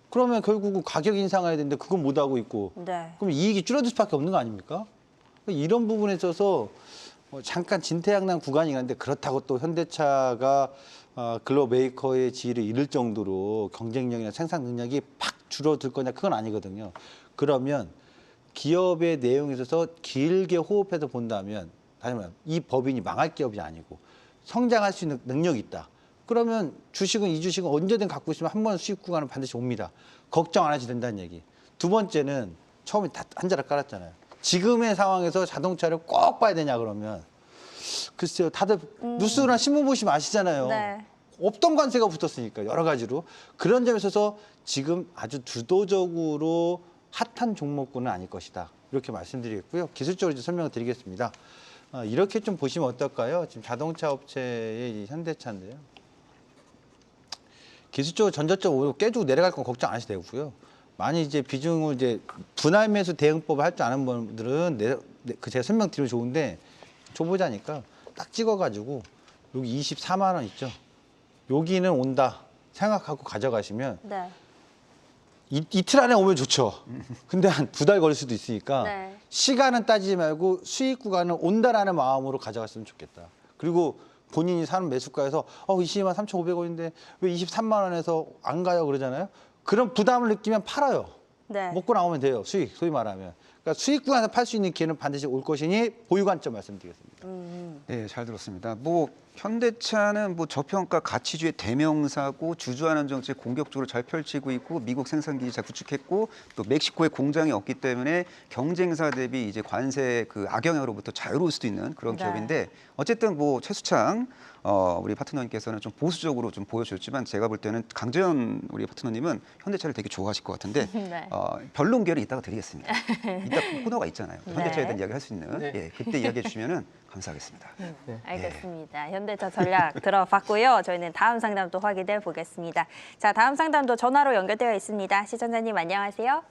Speaker 3: 그러면 결국은 가격 인상해야 되는데 그건 못 하고 있고.
Speaker 1: 네.
Speaker 3: 그럼 이익이 줄어들 수밖에 없는 거 아닙니까? 이런 부분에 있어서 잠깐 진퇴양난 구간이 있는데 그렇다고 또 현대차가 글로벌 메이커의 지위를 잃을 정도로 경쟁력이나 생산 능력이 팍 줄어들 거냐 그건 아니거든요. 그러면 기업의 내용에 있어서 길게 호흡해서 본다면 다시 말하면 이 법인이 망할 기업이 아니고 성장할 수 있는 능력이 있다. 그러면 주식은 이 주식은 언제든 갖고 있으면 한 번 수익 구간은 반드시 옵니다. 걱정 안 하셔도 된다는 얘기. 두 번째는 처음에 다 한 자락 깔았잖아요. 지금의 상황에서 자동차를 꼭 봐야 되냐 그러면 글쎄요. 다들 뉴스나 신문 보시면 아시잖아요.
Speaker 1: 네.
Speaker 3: 없던 관세가 붙었으니까 여러 가지로. 그런 점에 있어서 지금 아주 주도적으로 핫한 종목군은 아닐 것이다. 이렇게 말씀드리겠고요. 기술적으로 이제 설명을 드리겠습니다. 이렇게 좀 보시면 어떨까요? 지금 자동차 업체의 이 현대차인데요. 기술적으로 전저점으로 깨지고 내려갈 건 걱정 안 하셔도 되고요. 많이 이제 비중을 이제 분할 매수 대응법을 할 줄 아는 분들은 제가 설명드리면 좋은데 초보자니까 딱 찍어가지고 여기 24만 원 있죠. 여기는 온다 생각하고 가져가시면
Speaker 1: 네.
Speaker 3: 이틀 안에 오면 좋죠. 근데 한 2달 걸릴 수도 있으니까
Speaker 1: 네.
Speaker 3: 시간은 따지지 말고 수익 구간은 온다라는 마음으로 가져갔으면 좋겠다. 그리고 본인이 사는 매수가에서 22만 3,500원인데 왜 23만 원에서 안 가요 그러잖아요. 그런 부담을 느끼면 팔아요.
Speaker 1: 네.
Speaker 3: 먹고 나오면 돼요. 수익, 소위 말하면. 그러니까 수익 구간에서 팔 수 있는 기회는 반드시 올 것이니 보유 관점 말씀드리겠습니다.
Speaker 2: 네, 잘 들었습니다. 뭐 현대차는 뭐 저평가 가치주의 대명사고 주주환원 정책 공격적으로 잘 펼치고 있고 미국 생산기지 잘 구축했고 또 멕시코에 공장이 없기 때문에 경쟁사 대비 이제 관세 그 악영향으로부터 자유로울 수도 있는 그런
Speaker 1: 네.
Speaker 2: 기업인데 어쨌든 뭐 최수창 우리 파트너님께서는 좀 보수적으로 좀 보여주셨지만 제가 볼 때는 강재현 우리 파트너님은 현대차를 되게 좋아하실 것 같은데
Speaker 1: 네.
Speaker 2: 변론기회를 이따가 드리겠습니다. 이따 코너가 있잖아요. 현대차에 대한
Speaker 1: 네.
Speaker 2: 이야기 할 수 있는
Speaker 4: 네.
Speaker 2: 예, 그때 이야기해 주시면 감사하겠습니다.
Speaker 1: 알겠습니다. 현대차 전략 들어봤고요. 저희는 다음 상담도 확인해 보겠습니다. 자, 다음 상담도 전화로 연결되어 있습니다. 시청자님 안녕하세요.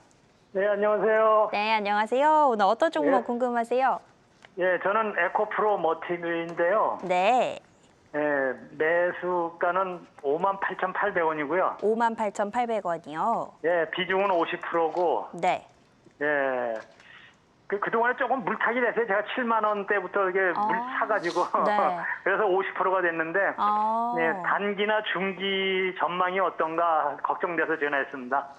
Speaker 9: 네, 안녕하세요.
Speaker 1: 네, 안녕하세요. 오늘 어떤 종목
Speaker 9: 네.
Speaker 1: 궁금하세요?
Speaker 9: 예, 저는 에코프로 머티인데요.
Speaker 1: 네,
Speaker 9: 예, 매수가는 58,800원이고요.
Speaker 1: 58,800원이요.
Speaker 9: 예, 비중은 50%고,
Speaker 1: 네.
Speaker 9: 예. 그동안에 조금 물타기 됐어요. 제가 7만 원대부터 이게 물 사가지고.
Speaker 1: 네.
Speaker 9: 그래서 50%가 됐는데,
Speaker 1: 아,
Speaker 9: 네, 단기나 중기 전망이 어떤가 걱정돼서 전화했습니다.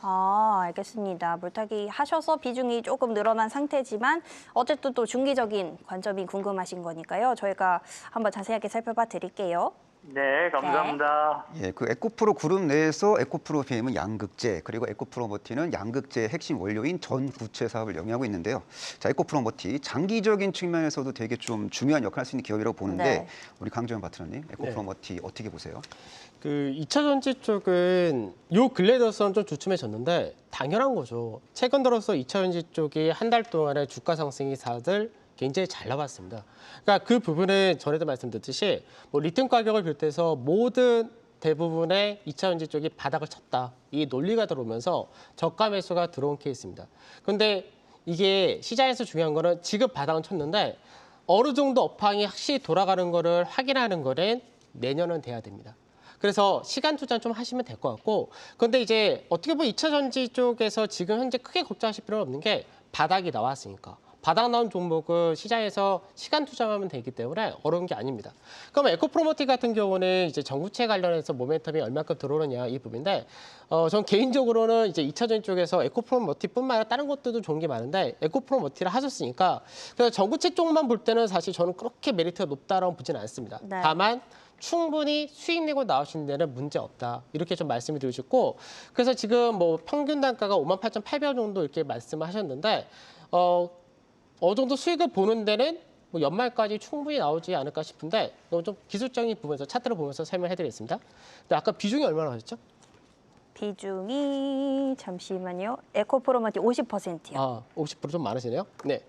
Speaker 1: 알겠습니다. 물타기 하셔서 비중이 조금 늘어난 상태지만 어쨌든 또 중기적인 관점이 궁금하신 거니까요. 저희가 한번 자세하게 살펴봐 드릴게요.
Speaker 9: 네, 감사합니다.
Speaker 2: 예, 그 에코프로 그룹 내에서 에코프로 BM은 양극재 그리고 에코프로 머티는 양극재의 핵심 원료인 전구체 사업을 영위하고 있는데요. 자, 에코프로 머티 장기적인 측면에서도 되게 좀 중요한 역할을 할 수 있는 기업이라고 보는데
Speaker 1: 네.
Speaker 2: 우리 강재현 파트너님 에코프로 머티 어떻게 보세요?
Speaker 4: 그 2차 전지 쪽은 요 근래 들어서는 좀 주춤해졌는데 당연한 거죠. 최근 들어서 2차 전지 쪽이 한 달 동안의 주가 상승이 다들 굉장히 잘 나왔습니다. 그러니까 그 부분은 전에도 말씀드렸듯이 뭐 리튬 가격을 비롯해서 모든 대부분의 2차 전지 쪽이 바닥을 쳤다. 이 논리가 들어오면서 저가 매수가 들어온 케이스입니다. 그런데 이게 시장에서 중요한 거는 지금 바닥은 쳤는데 어느 정도 업황이 확실히 돌아가는 거를 확인하는 거는 내년은 돼야 됩니다. 그래서 시간 투자 좀 하시면 될 것 같고, 그런데 이제 어떻게 보면 2차 전지 쪽에서 지금 현재 크게 걱정하실 필요는 없는 게 바닥이 나왔으니까. 바닥 나온 종목은 시장에서 시간 투자하면 되기 때문에 어려운 게 아닙니다. 그럼 에코프로머티 같은 경우는 이제 전구체 관련해서 모멘텀이 얼마큼 들어오느냐 이 부분인데, 전 개인적으로는 이제 2차 전지 쪽에서 에코프로머티뿐만 아니라 다른 것들도 좋은 게 많은데 에코프로머티를 하셨으니까 그래서 전구체 쪽만 볼 때는 사실 저는 그렇게 메리트가 높다라고 보지는 않습니다.
Speaker 1: 네.
Speaker 4: 다만 충분히 수익 내고 나오신 데는 문제 없다. 이렇게 좀 말씀을 드리고 싶고, 그래서 지금 뭐 평균 단가가 58,800원 정도 이렇게 말씀을 하셨는데, 어느 정도 수익을 보는 데는 뭐 연말까지 충분히 나오지 않을까 싶은데, 좀 기술적인 부분에서 차트를 보면서 설명해 드리겠습니다. 근데 아까 비중이 얼마나 하셨죠?
Speaker 1: 비중이 잠시만요. 에코프로머티 50%요.
Speaker 4: 50%좀 많으시네요. 네.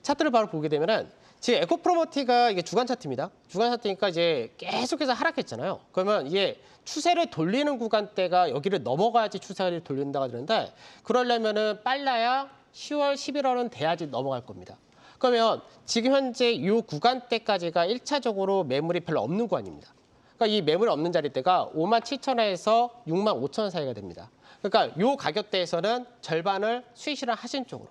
Speaker 4: 차트를 바로 보게 되면은 지금 에코프로머티가 이게 주간 차트입니다. 주간 차트니까 이제 계속해서 하락했잖아요. 그러면 이게 추세를 돌리는 구간대가 여기를 넘어가야지 추세를 돌린다고 하는데 그러려면은 빨라야 10월, 11월은 돼야지 넘어갈 겁니다. 그러면 지금 현재 이 구간대까지가 1차적으로 매물이 별로 없는 구간입니다. 그러니까 이 매물이 없는 자리대가 57,000원에서 65,000원 사이가 됩니다. 그러니까 이 가격대에서는 절반을 수익 실현하신 쪽으로.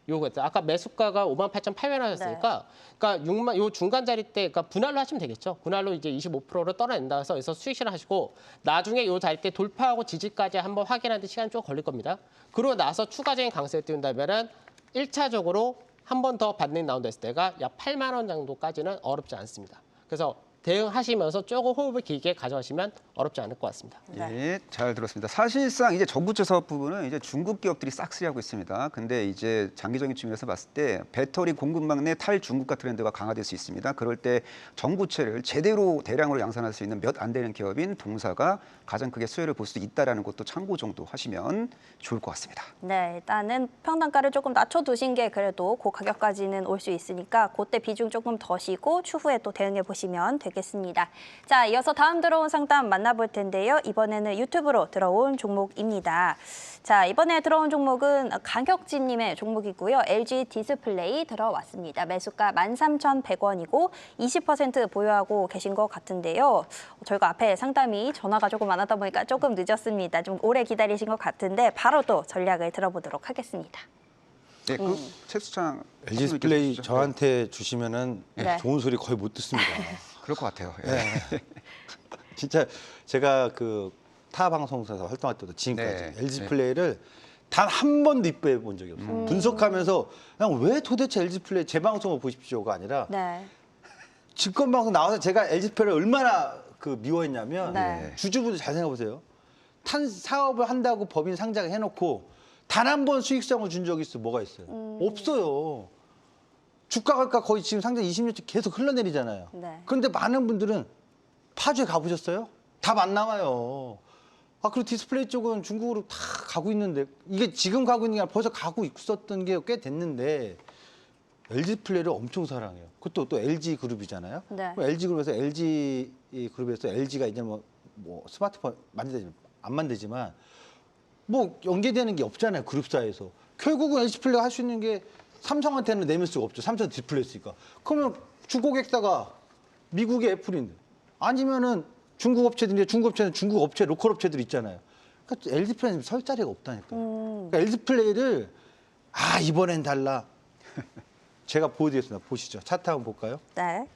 Speaker 4: 요거 아까 매수가가 58,800원 하셨으니까, 그러니까 요 중간 자리대, 그러니까 분할로 하시면 되겠죠. 분할로 이제 25%를 떨어낸다 해서 여기서 수익 실현하시고 나중에 요 자리대 돌파하고 지지까지 한번 확인하는데 시간이 좀 걸릴 겁니다. 그러고 나서 추가적인 강세를 띄운다면은 1차적으로 한 번 더 반등이 나온다 했을 때가 약 8만 원 정도까지는 어렵지 않습니다. 그래서 대응하시면서 조금 호흡을 길게 가져가시면 어렵지 않을 것 같습니다.
Speaker 2: 예, 잘 들었습니다. 사실상 이제 전구체 사업 부분은 이제 중국 기업들이 싹쓸이하고 있습니다. 근데 이제 장기적인 측면에서 봤을 때 배터리 공급망 내 탈중국화 트렌드가 강화될 수 있습니다. 그럴 때 전구체를 제대로 대량으로 양산할 수 있는 몇 안 되는 기업인 동사가 가장 크게 수혜를 볼 수 있다라는 것도 참고 정도 하시면 좋을 것 같습니다.
Speaker 1: 네, 일단은 평단가를 조금 낮춰두신 게 그래도 그 가격까지는 올 수 있으니까 그때 비중 조금 더 쉬고 추후에 또 대응해 보시면 되겠습니다. 자, 이어서 다음 들어온 상담 만나볼 텐데요. 이번에는 유튜브로 들어온 종목입니다. 자, 이번에 들어온 종목은 강혁진님의 종목이고요. LG 디스플레이 들어왔습니다. 매수가 13,100원이고 20% 보유하고 계신 것 같은데요. 저희가 앞에 상담이 전화가 조금 많았다 보니까 조금 늦었습니다. 좀 오래 기다리신 것 같은데 바로 또 전략을 들어보도록 하겠습니다.
Speaker 2: 네, 그 최수창
Speaker 3: LG 디스플레이 저한테 주시면은
Speaker 1: 네.
Speaker 3: 좋은 소리 거의 못 듣습니다.
Speaker 2: 그럴 것 같아요. 예.
Speaker 3: 네. 진짜 제가 그 타 방송사에서 활동할 때도 지금까지
Speaker 2: 네.
Speaker 3: LG 디스플레이를 단 한 번도 입부해 본 적이 없어요. 분석하면서 그냥 왜 도대체 LG 디스플레이 제 방송을 보십시오가 아니라
Speaker 1: 네.
Speaker 3: 증권방송 나와서 제가 LG 디스플레이를 얼마나 그 미워했냐면
Speaker 1: 네.
Speaker 3: 주주분들 잘 생각해 보세요. 탄 사업을 한다고 법인 상장을 해놓고 단 한 번 수익성을 준 적이 있어 뭐가 있어요? 없어요. 주가가 거의 지금 상장 20년째 계속 흘러내리잖아요.
Speaker 1: 네.
Speaker 3: 그런데 많은 분들은 파주에 가보셨어요? 답 안 나와요. 그리고 디스플레이 쪽은 중국으로 다 가고 있는데 이게 지금 가고 있는 게 아니라 벌써 가고 있었던 게 꽤 됐는데 LG 디스플레이를 엄청 사랑해요. 그것도 또 LG 그룹이잖아요.
Speaker 1: 네.
Speaker 3: LG 그룹에서 LG 그룹에서 LG가 이제 뭐 스마트폰 안 만들지만 뭐 연계되는 게 없잖아요. 그룹사에서. 결국은 LG 디스플레이가 할 수 있는 게 삼성한테는 내밀 수가 없죠. 삼성 디스플레이 있으니까. 그러면 중고객사가 미국의 애플인데 아니면은 중국 업체들인데 중국 업체는 중국 업체 로컬 업체들 있잖아요. 그러니까 LG 디스플레이는 설 자리가 없다니까. 그러니까 LG 디스플레이를 이번엔 달라. 제가 보여드리겠습니다. 보시죠. 차트 한번 볼까요?
Speaker 1: 네.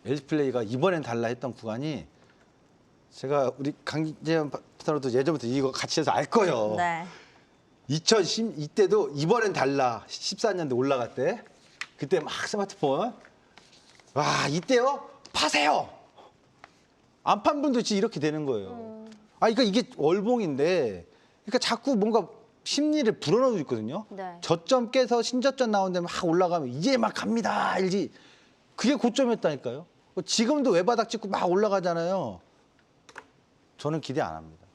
Speaker 3: LG 디스플레이가 이번엔 달라 했던 구간이 제가 우리 강재현 파트너도 예전부터 이거 같이 해서 알 거예요.
Speaker 1: 네.
Speaker 3: 2010 이때도 이번엔 달라 14년도 올라갈 때 그때 막 스마트폰 이때요 파세요 안 판 분도 지금 이렇게 되는 거예요. 그러니까 이게 월봉인데 그러니까 자꾸 뭔가 심리를 불어넣고 있거든요.
Speaker 1: 네.
Speaker 3: 저점 깨서 신저점 나오는데 막 올라가면 이제 막 갑니다 LG 그게 고점이었다니까요. 지금도 외바닥 찍고 막 올라가잖아요. 저는 기대 안 합니다.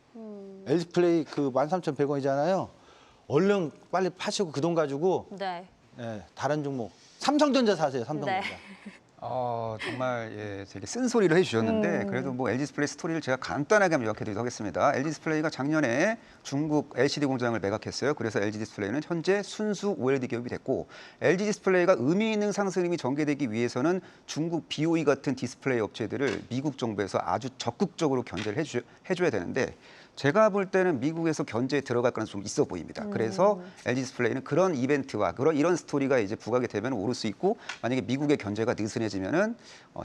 Speaker 3: LG 디스플레이 그 13,100원이잖아요. 얼른 빨리 파시고 그 돈 가지고
Speaker 1: 네.
Speaker 3: 다른 종목 삼성전자 사세요. 삼성전자.
Speaker 1: 네.
Speaker 2: 정말 되게 쓴소리를 해주셨는데 그래도 뭐 LG 디스플레이 스토리를 제가 간단하게 한번 요약해드리도록 하겠습니다. LG 디스플레이가 작년에 중국 LCD 공장을 매각했어요. 그래서 LG 디스플레이는 현재 순수 OLED 기업이 됐고 LG 디스플레이가 의미 있는 상승이 전개되기 위해서는 중국 BOE 같은 디스플레이 업체들을 미국 정부에서 아주 적극적으로 견제를 해줘야 되는데 제가 볼 때는 미국에서 견제에 들어갈 가능성이 좀 있어 보입니다. 그래서 LG 디스플레이는 그런 이벤트와 이런 스토리가 이제 부각이 되면 오를 수 있고 만약에 미국의 견제가 느슨해지면은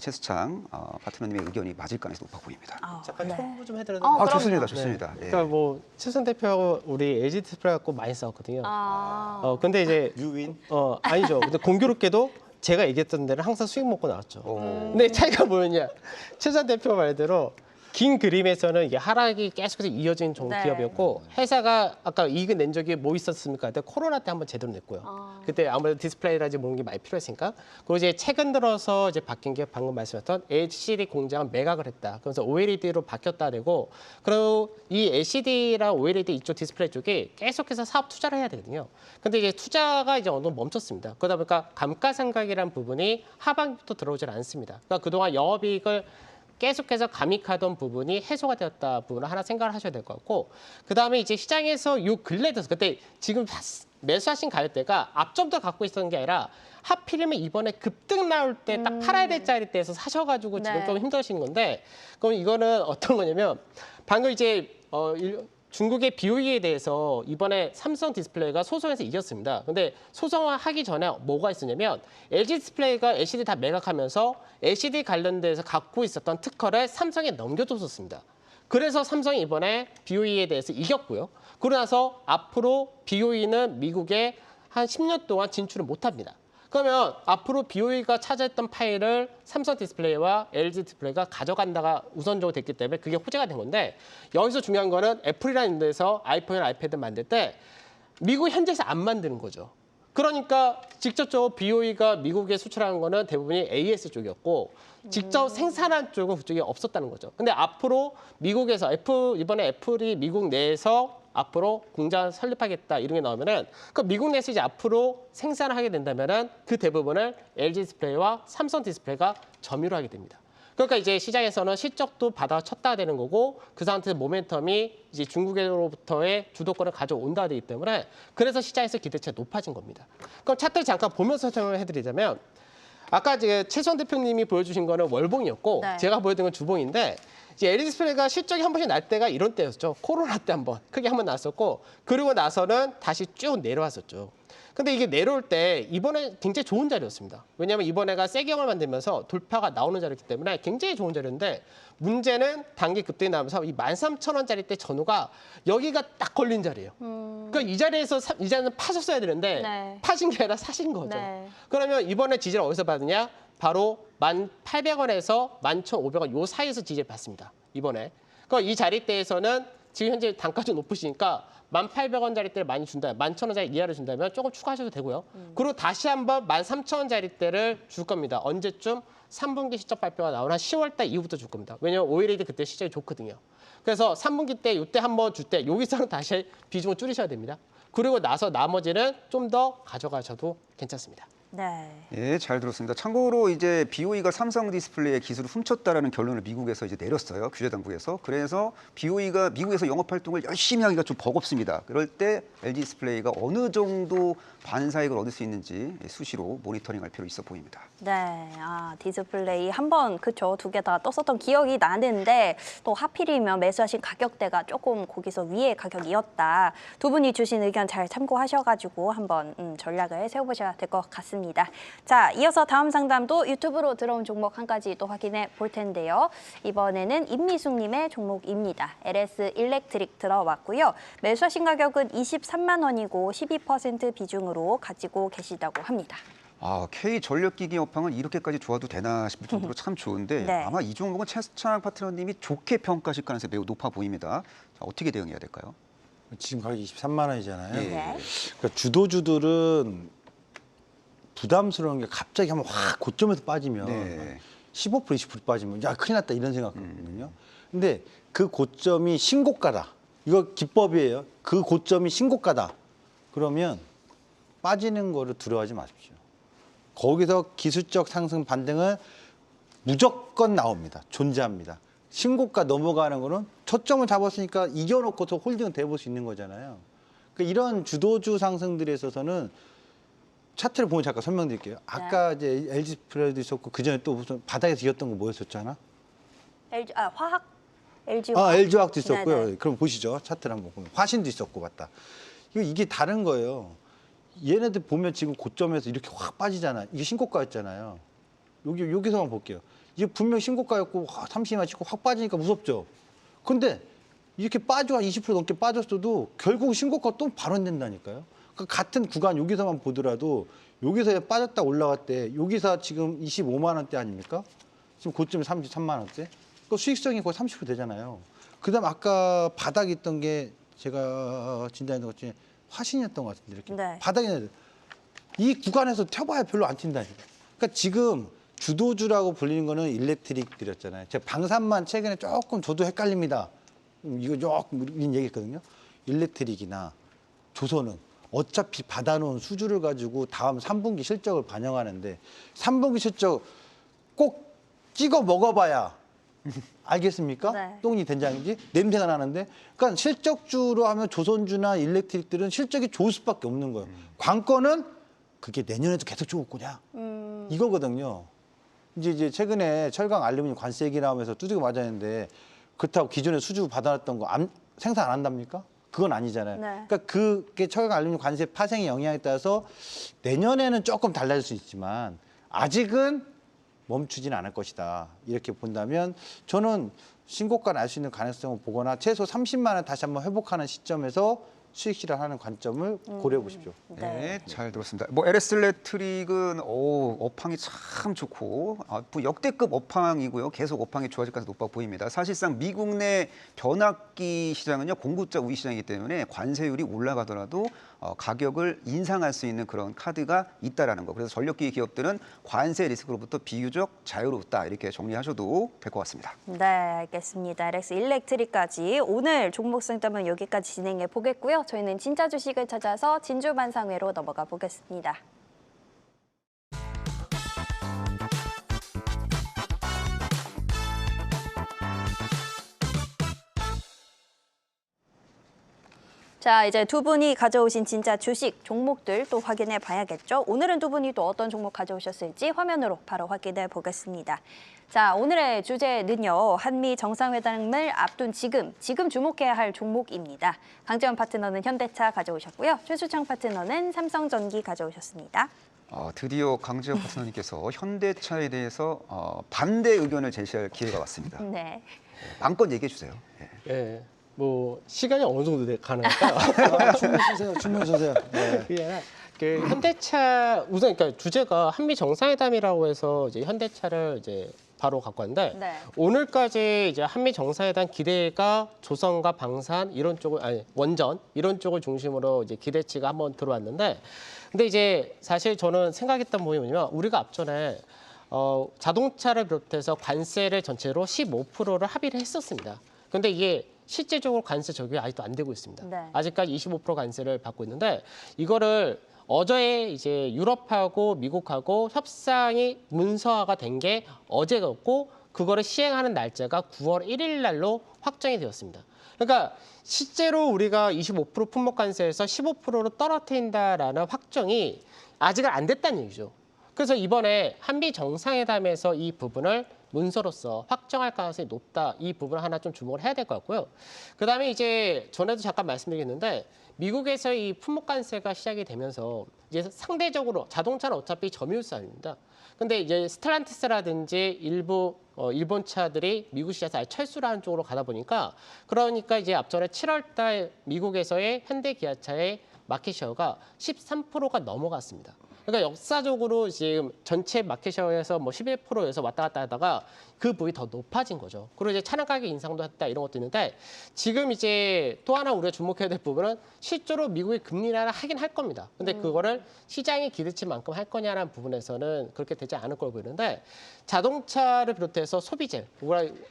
Speaker 2: 최수창 파트너님의 의견이 맞을 가능성이 높아 보입니다.
Speaker 4: 잠깐
Speaker 1: 네.
Speaker 4: 홍보 좀 해드려도 돼요?
Speaker 1: 그럼요.
Speaker 2: 좋습니다, 좋습니다. 예.
Speaker 4: 그러니까 뭐 최선 대표하고 우리 LG 디스플레이 갖고 많이 싸웠거든요. 근데 이제
Speaker 3: 유인.
Speaker 4: 아니죠. 근데 공교롭게도 제가 얘기했던 데는 항상 수익 먹고 나왔죠. 근데 차이가 뭐였냐? 최선 대표 말대로 긴 그림에서는 이게 하락이 계속해서 이어진
Speaker 1: 네.
Speaker 4: 기업이었고 회사가 아까 이익을 낸 적이 뭐 있었습니까? 그때 코로나 때 한번 제대로 냈고요. 그때 아무래도 디스플레이라든지 모든 게 많이 필요했으니까. 그리고 이제 최근 들어서 이제 바뀐 게 방금 말씀하셨던 LCD 공장을 매각을 했다. 그래서 OLED로 바뀌었다 되고 그리고 이 LCD랑 OLED 이쪽 디스플레이 쪽이 계속해서 사업 투자를 해야 되거든요. 근데 이제 투자가 이제 어느 정도 멈췄습니다. 그러다 보니까 감가상각이라는 부분이 하반기부터 들어오질 않습니다. 그러니까 그동안 영업이익을 계속해서 감익하던 부분이 해소가 되었다 부분을 하나 생각을 하셔야 될 것 같고 그다음에 이제 시장에서 요 근래 들어서 그때 지금 매수하신 가격대가 앞점도 갖고 있었던 게 아니라 하필이면 이번에 급등 나올 때 딱 팔아야 될 자리대에서 사셔가지고 지금
Speaker 1: 네.
Speaker 4: 좀 힘드신 건데 그럼 이거는 어떤 거냐면 방금 이제 중국의 BOE에 대해서 이번에 삼성 디스플레이가 소송에서 이겼습니다. 근데 소송을 하기 전에 뭐가 있었냐면 LG 디스플레이가 LCD 다 매각하면서 LCD 관련돼서 갖고 있었던 특허를 삼성에 넘겨줬었습니다. 그래서 삼성이 이번에 BOE에 대해서 이겼고요. 그러고 나서 앞으로 BOE는 미국에 한 10년 동안 진출을 못합니다. 그러면 앞으로 BOE가 차지했던 파일을 삼성 디스플레이와 LG 디스플레이가 가져간다가 우선적으로 됐기 때문에 그게 호재가 된 건데 여기서 중요한 거는 애플이라는 데서 아이폰이나 아이패드 만들 때 미국 현지에서 안 만드는 거죠. 그러니까 직접적으로 BOE가 미국에 수출하는 거는 대부분이 AS 쪽이었고 직접 생산한 쪽은 그쪽에 없었다는 거죠. 근데 앞으로 미국에서 이번에 애플이 미국 내에서 앞으로 공장 설립하겠다 이런 게 나오면은 그 미국 내에서 이제 앞으로 생산을 하게 된다면은 그 대부분을 LG 디스플레이와 삼성 디스플레이가 점유를 하게 됩니다. 그러니까 이제 시장에서는 실적도 받아쳤다 되는 거고 그 상태에서 모멘텀이 이제 중국으로부터의 주도권을 가져온다 되기 때문에 그래서 시장에서 기대치가 높아진 겁니다. 그럼 차트를 잠깐 보면서 설명을 해드리자면 아까 이제 최수원 대표님이 보여주신 거는 월봉이었고
Speaker 1: 네.
Speaker 4: 제가 보여드린 건 주봉인데 이제 LG 디스플레이가 실적이 한 번씩 날 때가 이런 때였죠. 코로나 때 한번 크게 한번 났었고 그리고 나서는 다시 쭉 내려왔었죠. 근데 이게 내려올 때 이번에 굉장히 좋은 자리였습니다. 왜냐하면 이번에가 세경을 만들면서 돌파가 나오는 자리였기 때문에 굉장히 좋은 자리인데 문제는 단기 급등이 나면서 이 13,000원짜리 때 전후가 여기가 딱 걸린 자리예요. 그러니까 이 자리에서 이제는 파셨어야 되는데
Speaker 1: 네.
Speaker 4: 파신 게 아니라 사신 거죠.
Speaker 1: 네.
Speaker 4: 그러면 이번에 지지를 어디서 받느냐? 바로 1,800원에서 11,500원 요 사이에서 지지를 받습니다. 이번에. 그러니까 이 자리대에서는 지금 현재 단가 좀 높으시니까 1,800원짜리대를 많이 준다, 11,000원짜리 이하를 준다면 조금 추가하셔도 되고요. 그리고 다시 한번 13,000원짜리대를 줄 겁니다. 언제쯤? 3분기 실적 발표가 나오는 한 10월달 이후부터 줄 겁니다. 왜냐하면 OLED 그때 실적이 좋거든요. 그래서 3분기 때 이때 한번 줄 때 여기서는 다시 비중을 줄이셔야 됩니다. 그리고 나서 나머지는 좀 더 가져가셔도 괜찮습니다.
Speaker 1: 네.
Speaker 2: 예, 잘 들었습니다. 참고로 이제 BOE가 삼성 디스플레이의 기술을 훔쳤다라는 결론을 미국에서 이제 내렸어요. 규제 당국에서. 그래서 BOE가 미국에서 영업 활동을 열심히 하기가 좀 버겁습니다. 그럴 때 LG 디스플레이가 어느 정도 반사익을 얻을 수 있는지 수시로 모니터링할 필요 있어 보입니다.
Speaker 1: 네, 디스플레이 한번 그쵸 두 개 다 떴었던 기억이 나는데 또 하필이면 매수하신 가격대가 조금 거기서 위의 가격이었다. 두 분이 주신 의견 잘 참고하셔가지고 한번 전략을 세워보셔야 될 것 같습니다. 자, 이어서 다음 상담도 유튜브로 들어온 종목 한 가지 또 확인해 볼 텐데요. 이번에는 임미숙님의 종목입니다. LS 일렉트릭 들어왔고요. 매수하신 가격은 23만 원이고 12% 비중으로 가지고 계시다고 합니다.
Speaker 2: K전력기기 업황은 이렇게까지 좋아도 되나 싶을 정도로 참 좋은데
Speaker 1: 네.
Speaker 2: 아마 이 종목은 최창학 파트너님이 좋게 평가하실 가능성이 매우 높아 보입니다. 자, 어떻게 대응해야 될까요?
Speaker 3: 지금 가격 23만 원이잖아요.
Speaker 2: 예.
Speaker 1: 네.
Speaker 3: 그러니까 주도주들은 부담스러운 게 갑자기 한번 확 고점에서 빠지면
Speaker 2: 네.
Speaker 3: 15% 20% 빠지면 야 큰일 났다 이런 생각하거든요. 근데 그 고점이 신고가다. 이거 기법이에요. 그 고점이 신고가다. 그러면 빠지는 거를 두려워하지 마십시오. 거기서 기술적 상승 반등은 무조건 나옵니다. 존재합니다. 신고가 넘어가는 거는 초점을 잡았으니까 이겨놓고서 홀딩은 돼볼 수 있는 거잖아요. 그러니까 이런 주도주 상승들에 있어서는 차트를 보면 잠깐 설명드릴게요. 아까 이제 LG 디스플레이도 있었고 그 전에 또 무슨 바닥에서 이겼던 거 뭐였었잖아?
Speaker 1: 화학? LG 화학.
Speaker 3: LG 화학도 있었고요.
Speaker 1: 네네.
Speaker 3: 그럼 보시죠. 차트를 한번 보면 화신도 있었고 맞다. 이게 다른 거예요. 얘네들 보면 지금 고점에서 이렇게 확 빠지잖아. 이게 신고가였잖아요. 여기서만 볼게요. 이게 분명 신고가였고 30만 찍고 확 빠지니까 무섭죠. 근데 이렇게 빠져 20% 넘게 빠졌어도 결국 신고가 또 발현된다니까요. 그러니까 같은 구간 여기서만 보더라도 여기서 빠졌다 올라갈 때 여기서 지금 25만 원대 아닙니까? 지금 고점이 33만 원대. 그 수익성이 거의 30% 되잖아요. 그다음 아까 바닥에 있던 게 제가 진단했던 것 중에 화신이었던 것 같은데 이렇게
Speaker 1: 네.
Speaker 3: 바닥에 이 구간에서 튀어봐야 별로 안 튄다니까. 그러니까 지금 주도주라고 불리는 거는 일렉트릭들이었잖아요. 제가 방산만 최근에 조금 저도 헷갈립니다. 이거 조금 우린 얘기했거든요. 일렉트릭이나 조선은 어차피 받아놓은 수주를 가지고 다음 3분기 실적을 반영하는데 3분기 실적 꼭 찍어 먹어봐야 알겠습니까?
Speaker 1: 네.
Speaker 3: 똥이 된장인지 냄새가 나는데 그러니까 실적주로 하면 조선주나 일렉트릭들은 실적이 좋을 수밖에 없는 거예요. 관건은 그게 내년에도 계속 좋을 거냐 이거거든요. 이제 최근에 철강 알루미늄 관세 얘기 나오면서 두들겨 맞았는데 그렇다고 기존에 수주 받아놨던 거 생산 안 한답니까? 그건 아니잖아요.
Speaker 1: 네.
Speaker 3: 그러니까 그게 철강 알루미늄 관세 파생의 영향에 따라서 내년에는 조금 달라질 수 있지만 아직은 멈추지는 않을 것이다. 이렇게 본다면 저는 신고가 날 수 있는 가능성을 보거나 최소 30만 원 다시 한번 회복하는 시점에서 수익 실현하는 관점을 고려해 보십시오.
Speaker 2: 네, 잘 들었습니다. 뭐 LS 일렉트릭은 업황이 참 좋고 뭐 역대급 업황이고요. 계속 업황이 좋아질 가능성이 높아 보입니다. 사실상 미국 내 변압기 시장은요 공급자 우위 시장이기 때문에 관세율이 올라가더라도 가격을 인상할 수 있는 그런 카드가 있다라는 거. 그래서 전력기 기업들은 관세 리스크로부터 비교적 자유롭다 이렇게 정리하셔도 될 것 같습니다.
Speaker 1: 네, 알겠습니다. LS 일렉트릭까지 오늘 종목 상담은 여기까지 진행해 보겠고요. 저희는 진짜 주식을 찾아서 진주반상회로 넘어가 보겠습니다. 자, 이제 두 분이 가져오신 진짜 주식 종목들 또 확인해 봐야겠죠. 오늘은 두 분이 또 어떤 종목 가져오셨을지 화면으로 바로 확인해 보겠습니다. 자, 오늘의 주제는요. 한미 정상회담을 앞둔 지금 주목해야 할 종목입니다. 강재원 파트너는 현대차 가져오셨고요. 최수창 파트너는 삼성전기 가져오셨습니다.
Speaker 2: 드디어 강재원 파트너님께서 현대차에 대해서 반대 의견을 제시할 기회가 왔습니다.
Speaker 1: 네.
Speaker 2: 마음껏 얘기해 주세요.
Speaker 4: 예. 뭐 시간이 어느 정도 가능할까요?
Speaker 3: 충분히 주세요. 네.
Speaker 4: 그게 그 현대차 우선 그러니까 주제가 한미 정상회담이라고 해서 이제 현대차를 이제 바로 갖고 왔는데
Speaker 1: 네.
Speaker 4: 오늘까지 이제 한미 정상회담 기대가 조선과 방산 이런 쪽을 원전 이런 쪽을 중심으로 이제 기대치가 한번 들어왔는데 근데 이제 사실 저는 생각했던 부분이 뭐냐면 우리가 앞전에 자동차를 비롯해서 관세를 전체로 15%를 합의를 했었습니다. 근데 이게 실제적으로 관세 적용이 아직도 안 되고 있습니다.
Speaker 1: 네.
Speaker 4: 아직까지 25% 관세를 받고 있는데 이거를 어제 이제 유럽하고 미국하고 협상이 문서화가 된 게 어제였고 그거를 시행하는 날짜가 9월 1일 날로 확정이 되었습니다. 그러니까 실제로 우리가 25% 품목 관세에서 15%로 떨어뜨린다라는 확정이 아직은 안 됐다는 얘기죠. 그래서 이번에 한미 정상회담에서 이 부분을 문서로서 확정할 가능성이 높다. 이 부분을 하나 좀 주목을 해야 될 것 같고요. 그다음에 이제 전에도 잠깐 말씀드리겠는데 미국에서 이 품목 관세가 시작이 되면서 이제 상대적으로 자동차는 어차피 점유율산입니다. 근데 이제 스텔란티스라든지 일부 일본 차들이 미국 시장에서 아예 철수를 하는 쪽으로 가다 보니까 그러니까 이제 앞전에 7월달 미국에서의 현대 기아차의 마켓셰어가 13%가 넘어갔습니다. 그러니까 역사적으로 지금 전체 마켓셰어에서 뭐 11%에서 왔다 갔다 하다가 그 부분이 더 높아진 거죠. 그리고 이제 차량 가격 인상도 했다 이런 것도 있는데 지금 이제 또 하나 우리가 주목해야 될 부분은 실제로 미국이 금리 인하를 하긴 할 겁니다. 근데 그거를 시장의 기대치만큼 할 거냐라는 부분에서는 그렇게 되지 않을 걸로 보이는데 자동차를 비롯해서 소비재,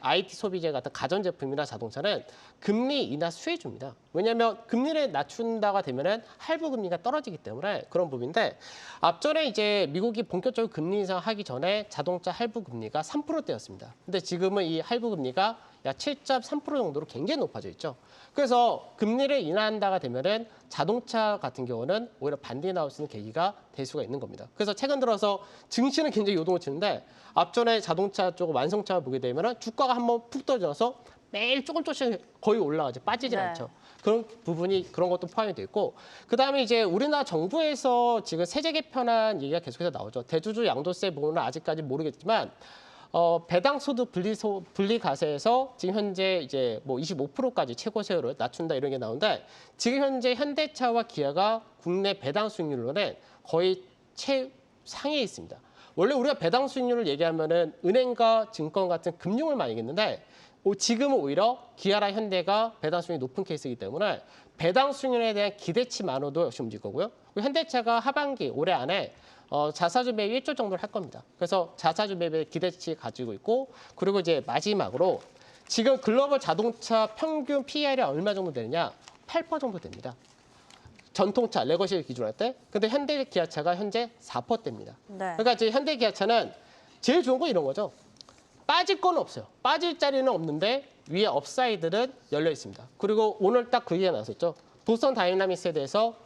Speaker 4: IT 소비재 같은 가전제품이나 자동차는 금리 인하 수혜주입니다. 왜냐하면 금리를 낮춘다가 되면은 할부 금리가 떨어지기 때문에 그런 부분인데 앞전에 이제 미국이 본격적으로 금리 인상하기 전에 자동차 할부 금리가 3%대였습니다. 근데 지금은 이 할부 금리가 약 7.3% 정도로 굉장히 높아져 있죠. 그래서 금리를 인하한다가 되면은 자동차 같은 경우는 오히려 반등이 나올 수 있는 계기가 될 수가 있는 겁니다. 그래서 최근 들어서 증시는 굉장히 요동을 치는데 앞전에 자동차 쪽 완성차를 보게 되면은 주가가 한번 푹 떨어져서 매일 조금씩 거의 올라가죠. 빠지질 않죠. 그런 부분이 그런 것도 포함이 돼 있고 그다음에 이제 우리나라 정부에서 지금 세제 개편안 얘기가 계속해서 나오죠. 대주주 양도세 부분은 아직까지 모르겠지만 배당 소득 분리 과세에서 지금 현재 이제 뭐 25%까지 최고 세율을 낮춘다 이런 게 나오는데 지금 현재 현대차와 기아가 국내 배당 수익률로는 거의 최상위에 있습니다. 원래 우리가 배당 수익률을 얘기하면은 은행과 증권 같은 금융을 많이 얘기했는데 지금은 오히려 기아랑 현대가 배당 수익률이 높은 케이스이기 때문에 배당 수익률에 대한 기대치만으로도 역시 움직일 거고요. 그리고 현대차가 하반기 올해 안에 자사주 매입 1조 정도를 할 겁니다. 그래서 자사주 매입에 기대치 가지고 있고 그리고 이제 마지막으로 지금 글로벌 자동차 평균 PER이 얼마 정도 되느냐? 8% 정도 됩니다. 전통차, 레거시를 기준으로 할 때. 근데 현대 기아차가 현재 4%대입니다.
Speaker 1: 네.
Speaker 4: 그러니까 이제 현대 기아차는 제일 좋은 건 이런 거죠. 빠질 건 없어요. 빠질 자리는 없는데 위에 업사이드는 열려 있습니다. 그리고 오늘 딱 그 얘기가 나왔었죠. 도선 다이나믹스에 대해서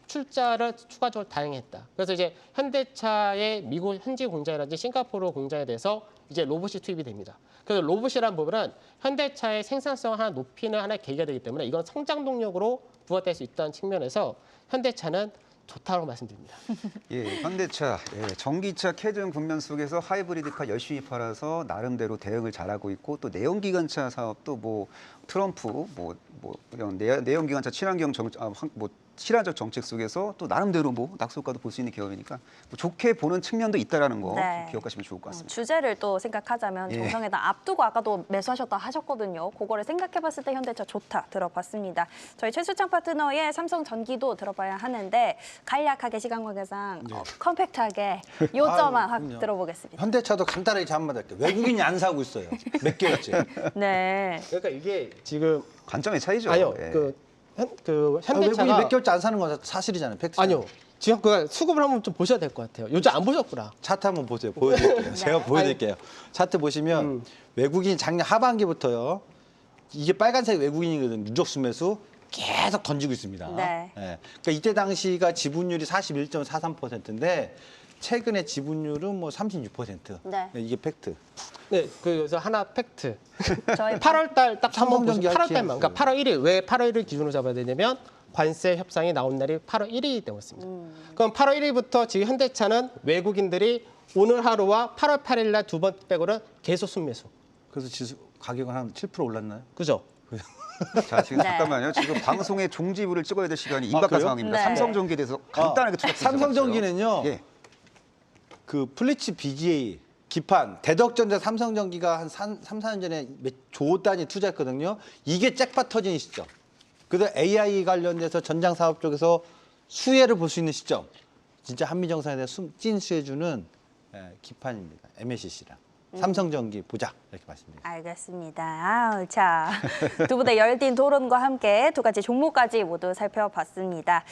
Speaker 4: 출자를 추가적으로 다행했다. 그래서 이제 현대차의 미국 현지 공장이라든지 싱가포르 공장에 대해서 이제 로봇이 투입이 됩니다. 그래서 로봇이라는 부분은 현대차의 생산성을 하나 높이는 하나의 계기가 되기 때문에 이건 성장 동력으로 부각될 수 있다는 측면에서 현대차는 좋다고 말씀드립니다.
Speaker 2: 예, 현대차, 전기차 캐등 국면 속에서 하이브리드카 열심히 팔아서 나름대로 대응을 잘하고 있고 또 내연기관차 사업도 뭐 트럼프 이런 내연기관차 친환경 친화적 정책 속에서 또 나름대로 낙수효과도 볼 수 있는 기업이니까 좋게 보는 측면도 있다라는 거 기억하시면 좋을 것 같습니다.
Speaker 1: 주제를 또 생각하자면 정성에다 앞두고 아까도 매수하셨다 하셨거든요. 그거를 생각해봤을 때 현대차 좋다 들어봤습니다. 저희 최수창 파트너의 삼성전기도 들어봐야 하는데 간략하게 시간 관계상 컴팩트하게 요점만 확 들어보겠습니다.
Speaker 3: 현대차도 간단하게 한번 할게요. 외국인이 안 사고 있어요. 몇 개월째.
Speaker 1: 네.
Speaker 4: 그러니까 이게 지금
Speaker 2: 관점의 차이죠.
Speaker 4: 아니요.
Speaker 2: 예.
Speaker 4: 현대차가
Speaker 3: 외국인이 몇 개월째 안 사는 건 사실이잖아요. 팩트.
Speaker 4: 아니요. 지금 그 수급을 한번 좀 보셔야 될 것 같아요. 요즘 안 보셨구나.
Speaker 3: 차트 한번 보세요. 보여드릴게요. 제가 보여드릴게요. 차트 보시면 외국인 작년 하반기부터요. 이게 빨간색 외국인이거든요. 누적 매수 계속 던지고 있습니다.
Speaker 1: 네.
Speaker 3: 그러니까 이때 당시가 지분율이 41.43%인데 최근에 지분율은 뭐 36%.
Speaker 1: 네.
Speaker 3: 이게 팩트.
Speaker 4: 네, 그래서 하나 팩트.
Speaker 1: 저희
Speaker 4: 8월 달 딱 한번 보시면
Speaker 3: 삼성전기
Speaker 4: 8월 달만.
Speaker 3: 할게요.
Speaker 4: 그러니까 8월 1일 왜 8월 1일 기준으로 잡아야 되냐면 관세 협상이 나온 날이 8월 1일이 되고 있습니다. 그럼 8월 1일부터 지금 현대차는 외국인들이 오늘 하루와 8월 8일 날 두 번 빼고는 계속 순매수.
Speaker 3: 그래서 지수 가격은 한 7% 올랐나요?
Speaker 4: 그죠?
Speaker 2: 자, 지금
Speaker 1: 네.
Speaker 2: 잠깐만요. 지금 방송의 종지부를 찍어야 될 시간이 임박한
Speaker 3: 그래요?
Speaker 2: 상황입니다.
Speaker 1: 네.
Speaker 2: 삼성전기에 대해서 간단하게 투자.
Speaker 3: 삼성전기는요.
Speaker 2: 예.
Speaker 3: 그 플리츠 BGA 기판 대덕전자 삼성전기가 한 3, 4년 전에 몇 조 단위 투자했거든요. 이게 잭팟 터진 시점. 그래서 AI 관련돼서 전장 사업 쪽에서 수혜를 볼 수 있는 시점. 진짜 한미 정상에 대한 찐 수혜주는 기판입니다. MLCC랑 삼성전기 보자 이렇게 말씀드립니다.
Speaker 1: 알겠습니다. 자, 두 분의 열띤 토론과 함께 두 가지 종목까지 모두 살펴봤습니다.